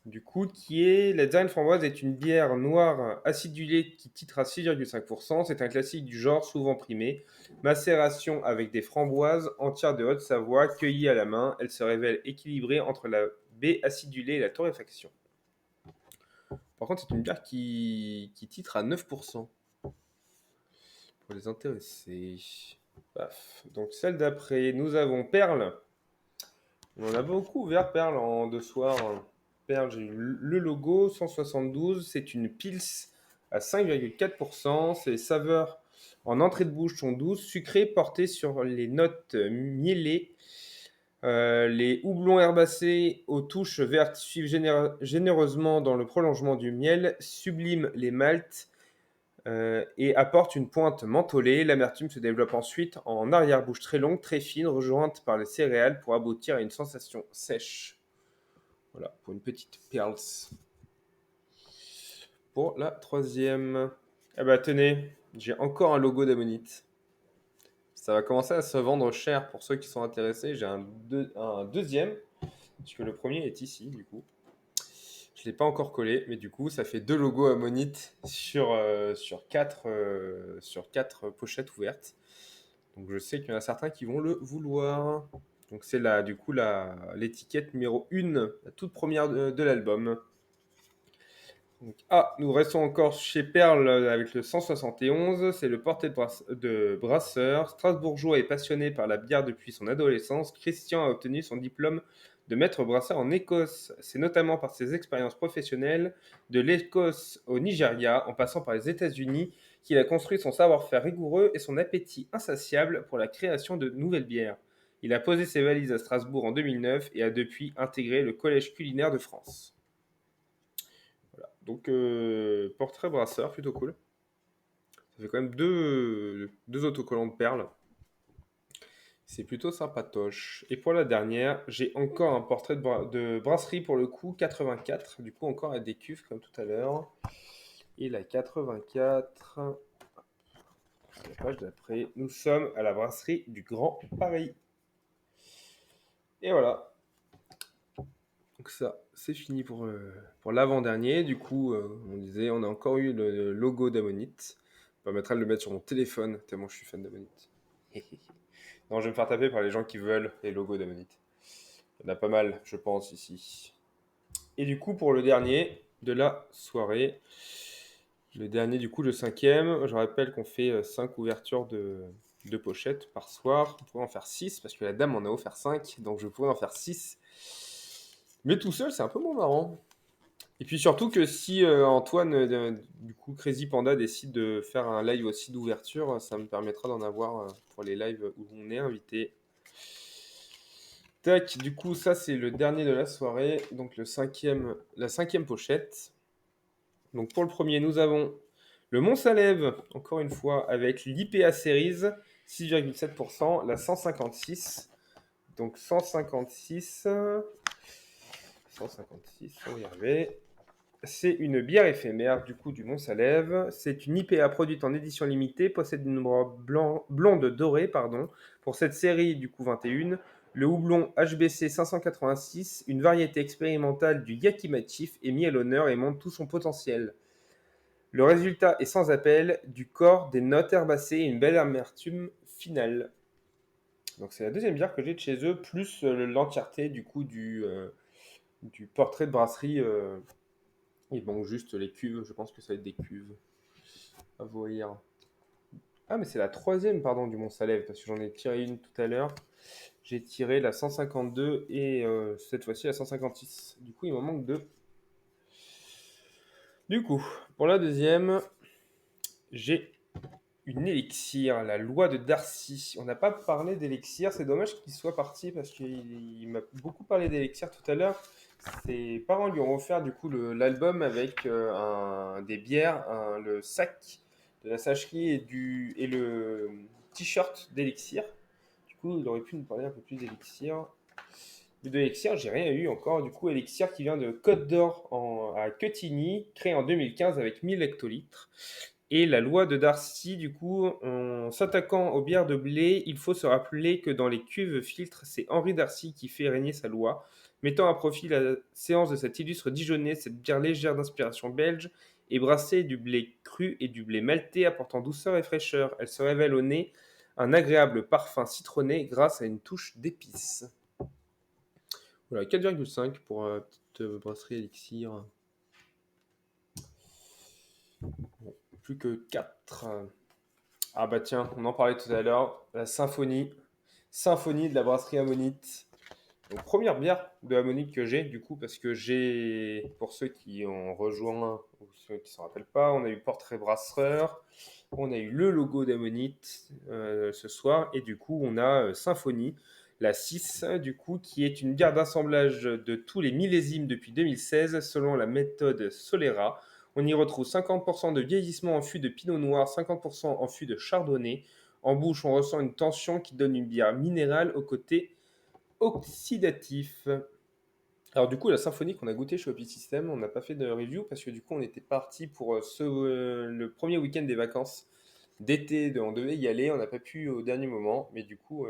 [SPEAKER 1] Du coup, la Tsarine framboise est une bière noire acidulée qui titre à 6,5%. C'est un classique du genre, souvent primé. Macération avec des framboises entières de Haute-Savoie, cueillies à la main. Elle se révèle équilibrée entre la baie acidulée et la torréfaction. Par contre, c'est une bière qui titre à 9%. Pour les intéressés. Paf. Donc celle d'après, nous avons Perle. On en a beaucoup ouvert Perle en 2 soirs. Perle, j'ai eu le logo 172. C'est une Pils à 5,4%. Ses saveurs en entrée de bouche sont douces, sucrées, portées sur les notes mielées. Les houblons herbacés aux touches vertes suivent généreusement dans le prolongement du miel, subliment les maltes et apporte une pointe mentholée. L'amertume se développe ensuite en arrière-bouche très longue, très fine, rejointe par les céréales pour aboutir à une sensation sèche. Voilà, pour une petite Pearls. Pour la troisième. Ah bah tenez, j'ai encore un logo d'Ammonite. Ça va commencer à se vendre cher pour ceux qui sont intéressés. J'ai un deuxième, puisque le premier est ici, du coup. Je ne l'ai pas encore collé, mais du coup, ça fait 2 logos Ammonite sur quatre pochettes ouvertes. Donc je sais qu'il y en a certains qui vont le vouloir. Donc c'est là, du coup, l'étiquette numéro 1, la toute première de l'album. Nous restons encore chez Perle avec le 171. C'est le portrait de brasseur. Strasbourgeois et passionné par la bière depuis son adolescence, Christian a obtenu son diplôme de maître brasseur en Écosse. C'est notamment par ses expériences professionnelles de l'Écosse au Nigeria, en passant par les États-Unis, qu'il a construit son savoir-faire rigoureux et son appétit insatiable pour la création de nouvelles bières. Il a posé ses valises à Strasbourg en 2009 et a depuis intégré le Collège culinaire de France. Voilà. Donc, portrait brasseur, plutôt cool. Ça fait quand même deux autocollants de perles. C'est plutôt sympatoche. Et pour la dernière, j'ai encore un portrait de brasserie pour le coup, 84. Du coup, encore à des cuves comme tout à l'heure. Et la 84, c'est la page d'après. Nous sommes à la brasserie du Grand Paris. Et voilà. Donc ça, c'est fini pour l'avant-dernier. Du coup, on disait, on a encore eu le logo d'Ammonite. Ça permettra de le mettre sur mon téléphone, tellement je suis fan d'Ammonite. Non, je vais me faire taper par les gens qui veulent les logos d'Ammonite. Il y en a pas mal, je pense, ici. Et du coup, pour le dernier de la soirée, le dernier, du coup, le cinquième, je rappelle qu'on fait 5 ouvertures de pochettes par soir. On pourrait en faire 6 parce que la dame en a offert 5, donc je pourrais en faire 6. Mais tout seul, c'est un peu moins marrant. Et puis surtout que si Antoine, du coup, Crazy Panda décide de faire un live aussi d'ouverture, ça me permettra d'en avoir pour les lives où on est invité. Tac, du coup, ça c'est le dernier de la soirée, donc la cinquième pochette. Donc pour le premier, nous avons le Mont-Salève, encore une fois, avec l'IPA Series, 6,7%, la 156. Donc 156, on va y arriver. C'est une bière éphémère du coup du Mont-Salève. C'est une IPA produite en édition limitée, possède une robe blonde dorée, pardon. Pour cette série du coup 21, le houblon HBC 586, une variété expérimentale du Yakimatif, est mis à l'honneur et montre tout son potentiel. Le résultat est sans appel, du corps, des notes herbacées et une belle amertume finale. Donc c'est la deuxième bière que j'ai de chez eux, plus l'entièreté du coup du portrait de brasserie. Il manque juste les cuves, je pense que ça va être des cuves. À voir. Ah, mais c'est la troisième, pardon, du Mont-Salève, parce que j'en ai tiré une tout à l'heure. J'ai tiré la 152 et cette fois-ci la 156. Du coup, il m'en manque deux. Du coup, pour la deuxième, j'ai une élixir, la loi de Darcy. On n'a pas parlé d'élixir, c'est dommage qu'il soit parti parce qu'il m'a beaucoup parlé d'élixir tout à l'heure. Ses parents lui ont offert du coup l'album avec des bières, le sac de la sacherie et le t-shirt d'élixir. Du coup, il aurait pu nous parler un peu plus d'élixir. Mais de Elixir, j'ai rien eu encore. Du coup, Elixir qui vient de Côte d'Or à Quetigny, créé en 2015 avec 1000 hectolitres. Et la loi de Darcy, du coup, en s'attaquant aux bières de blé, il faut se rappeler que dans les cuves filtres, c'est Henri Darcy qui fait régner sa loi, mettant à profit la séance de cet illustre Dijonais, cette bière légère d'inspiration belge, et brassée du blé cru et du blé maltais apportant douceur et fraîcheur. Elle se révèle au nez un agréable parfum citronné grâce à une touche d'épices. Voilà, 4,5 pour petite brasserie Elixir. Bon, plus que 4. Ah bah tiens, on en parlait tout à l'heure, la symphonie. Symphonie de la brasserie Ammonite. Donc, première bière de Ammonite que j'ai, du coup, parce que j'ai, pour ceux qui ont rejoint, ou ceux qui ne s'en rappellent pas, on a eu Portrait Brasseur, on a eu le logo d'Ammonite ce soir, et du coup, on a Symphonie, la 6, du coup, qui est une bière d'assemblage de tous les millésimes depuis 2016, selon la méthode Solera. On y retrouve 50% de vieillissement en fût de pinot noir, 50% en fût de chardonnay. En bouche, on ressent une tension qui donne une bière minérale au côté oxydatif. Alors du coup, la symphonie qu'on a goûté chez Hopi System, on n'a pas fait de review parce que du coup, on était parti pour le premier week-end des vacances d'été. On devait y aller, on n'a pas pu au dernier moment, mais du coup,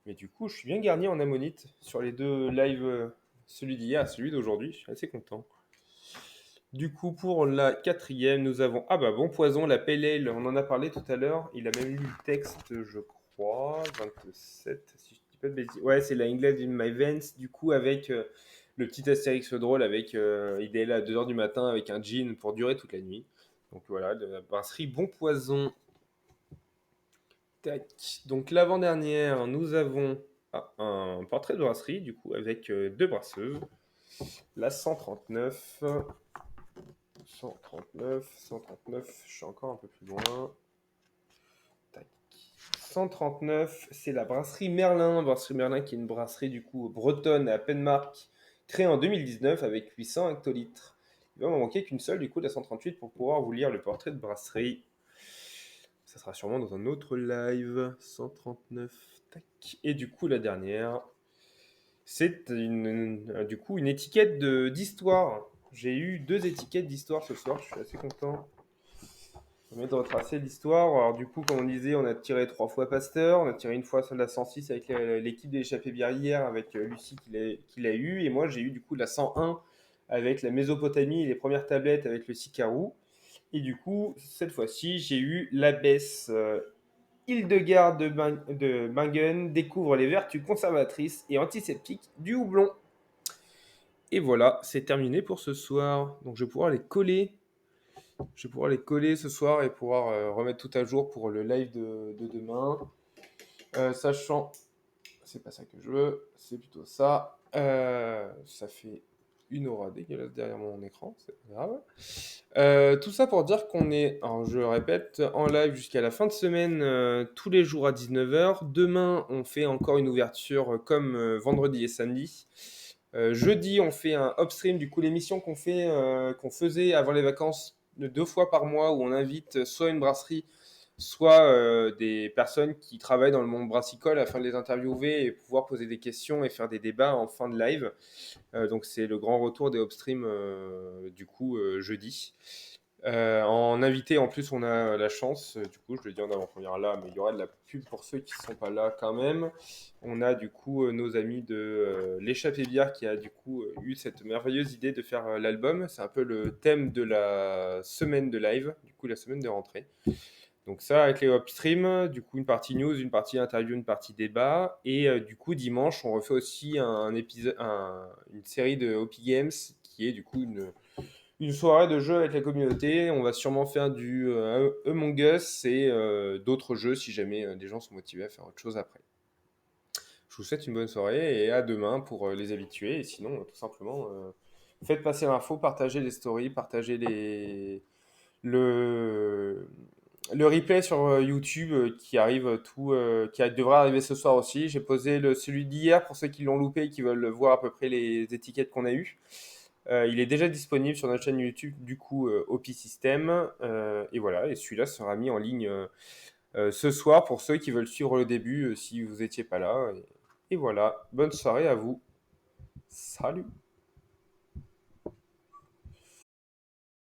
[SPEAKER 1] je suis bien garni en ammonite sur les deux lives, celui d'hier et celui d'aujourd'hui. Je suis assez content. Du coup, pour la quatrième, nous avons Bon Poison, la Pale Ale. On en a parlé tout à l'heure. Il a même lu le texte, je crois, 27, si je dis pas de bêtises. Ouais, c'est la England in My Veins. Du coup, avec le petit Astérix drôle, avec il est là à 2h du matin avec un gin pour durer toute la nuit. Donc voilà, de la brasserie Bon Poison. Tac. Donc l'avant-dernière, nous avons un portrait de brasserie, du coup, avec deux brasseuses. La 139. 139, je suis encore un peu plus loin. Tac. 139, c'est la brasserie Merlin. Brasserie Merlin qui est une brasserie du coup bretonne à Penmark, créée en 2019 avec 800 hectolitres. Il va m'en manquer qu'une seule du coup, la 138, pour pouvoir vous lire le portrait de brasserie. Ça sera sûrement dans un autre live. 139, tac. Et du coup, la dernière, c'est du coup une étiquette d'histoire. J'ai eu 2 étiquettes d'histoire ce soir, je suis assez content. Ça permet de retracer l'histoire. Alors, du coup, comme on disait, on a tiré 3 fois Pasteur, on a tiré une fois sur la 106 avec l'équipe de l'échappée bière hier, avec Lucie qui l'a eu, et moi j'ai eu du coup la 101 avec la Mésopotamie et les premières tablettes avec le Sicarou. Et du coup, cette fois-ci, j'ai eu l'abbesse Hildegarde de Bingen découvre les vertus conservatrices et antiseptiques du houblon. Et voilà, c'est terminé pour ce soir. Donc je vais pouvoir les coller. Je vais pouvoir les coller ce soir et pouvoir remettre tout à jour pour le live de demain. Sachant, c'est pas ça que je veux, c'est plutôt ça. Ça fait une aura dégueulasse derrière mon écran, c'est pas grave. Tout ça pour dire qu'on est, alors je le répète, en live jusqu'à la fin de semaine, tous les jours à 19h. Demain, on fait encore une ouverture comme vendredi et samedi. Jeudi, on fait un upstream, du coup l'émission qu'on faisait avant les vacances 2 fois par mois où on invite soit une brasserie, soit des personnes qui travaillent dans le monde brassicole afin de les interviewer et pouvoir poser des questions et faire des débats en fin de live. Donc c'est le grand retour des upstream du coup jeudi. En invité, en plus, on a la chance, du coup, je le dis en avant-première là, mais il y aura de la pub pour ceux qui ne sont pas là quand même. On a du coup nos amis de l'échappée bière qui a du coup eu cette merveilleuse idée de faire l'album. C'est un peu le thème de la semaine de live, du coup la semaine de rentrée. Donc ça avec les upstream, du coup une partie news, une partie interview, une partie débat. Et du coup dimanche, on refait aussi un épisode, une série de Hopi Games qui est du coup une soirée de jeux avec la communauté. On va sûrement faire du Among Us et d'autres jeux si jamais des gens sont motivés à faire autre chose après. Je vous souhaite une bonne soirée et à demain pour les habitués. Et sinon, tout simplement, faites passer l'info, partagez les stories, partagez le, le replay sur YouTube qui arrive qui devrait arriver ce soir aussi. J'ai posé celui d'hier pour ceux qui l'ont loupé et qui veulent voir à peu près les étiquettes qu'on a eues. Il est déjà disponible sur notre chaîne YouTube, du coup, OP System. Et voilà, et celui-là sera mis en ligne ce soir pour ceux qui veulent suivre le début si vous n'étiez pas là. Et voilà, bonne soirée à vous. Salut!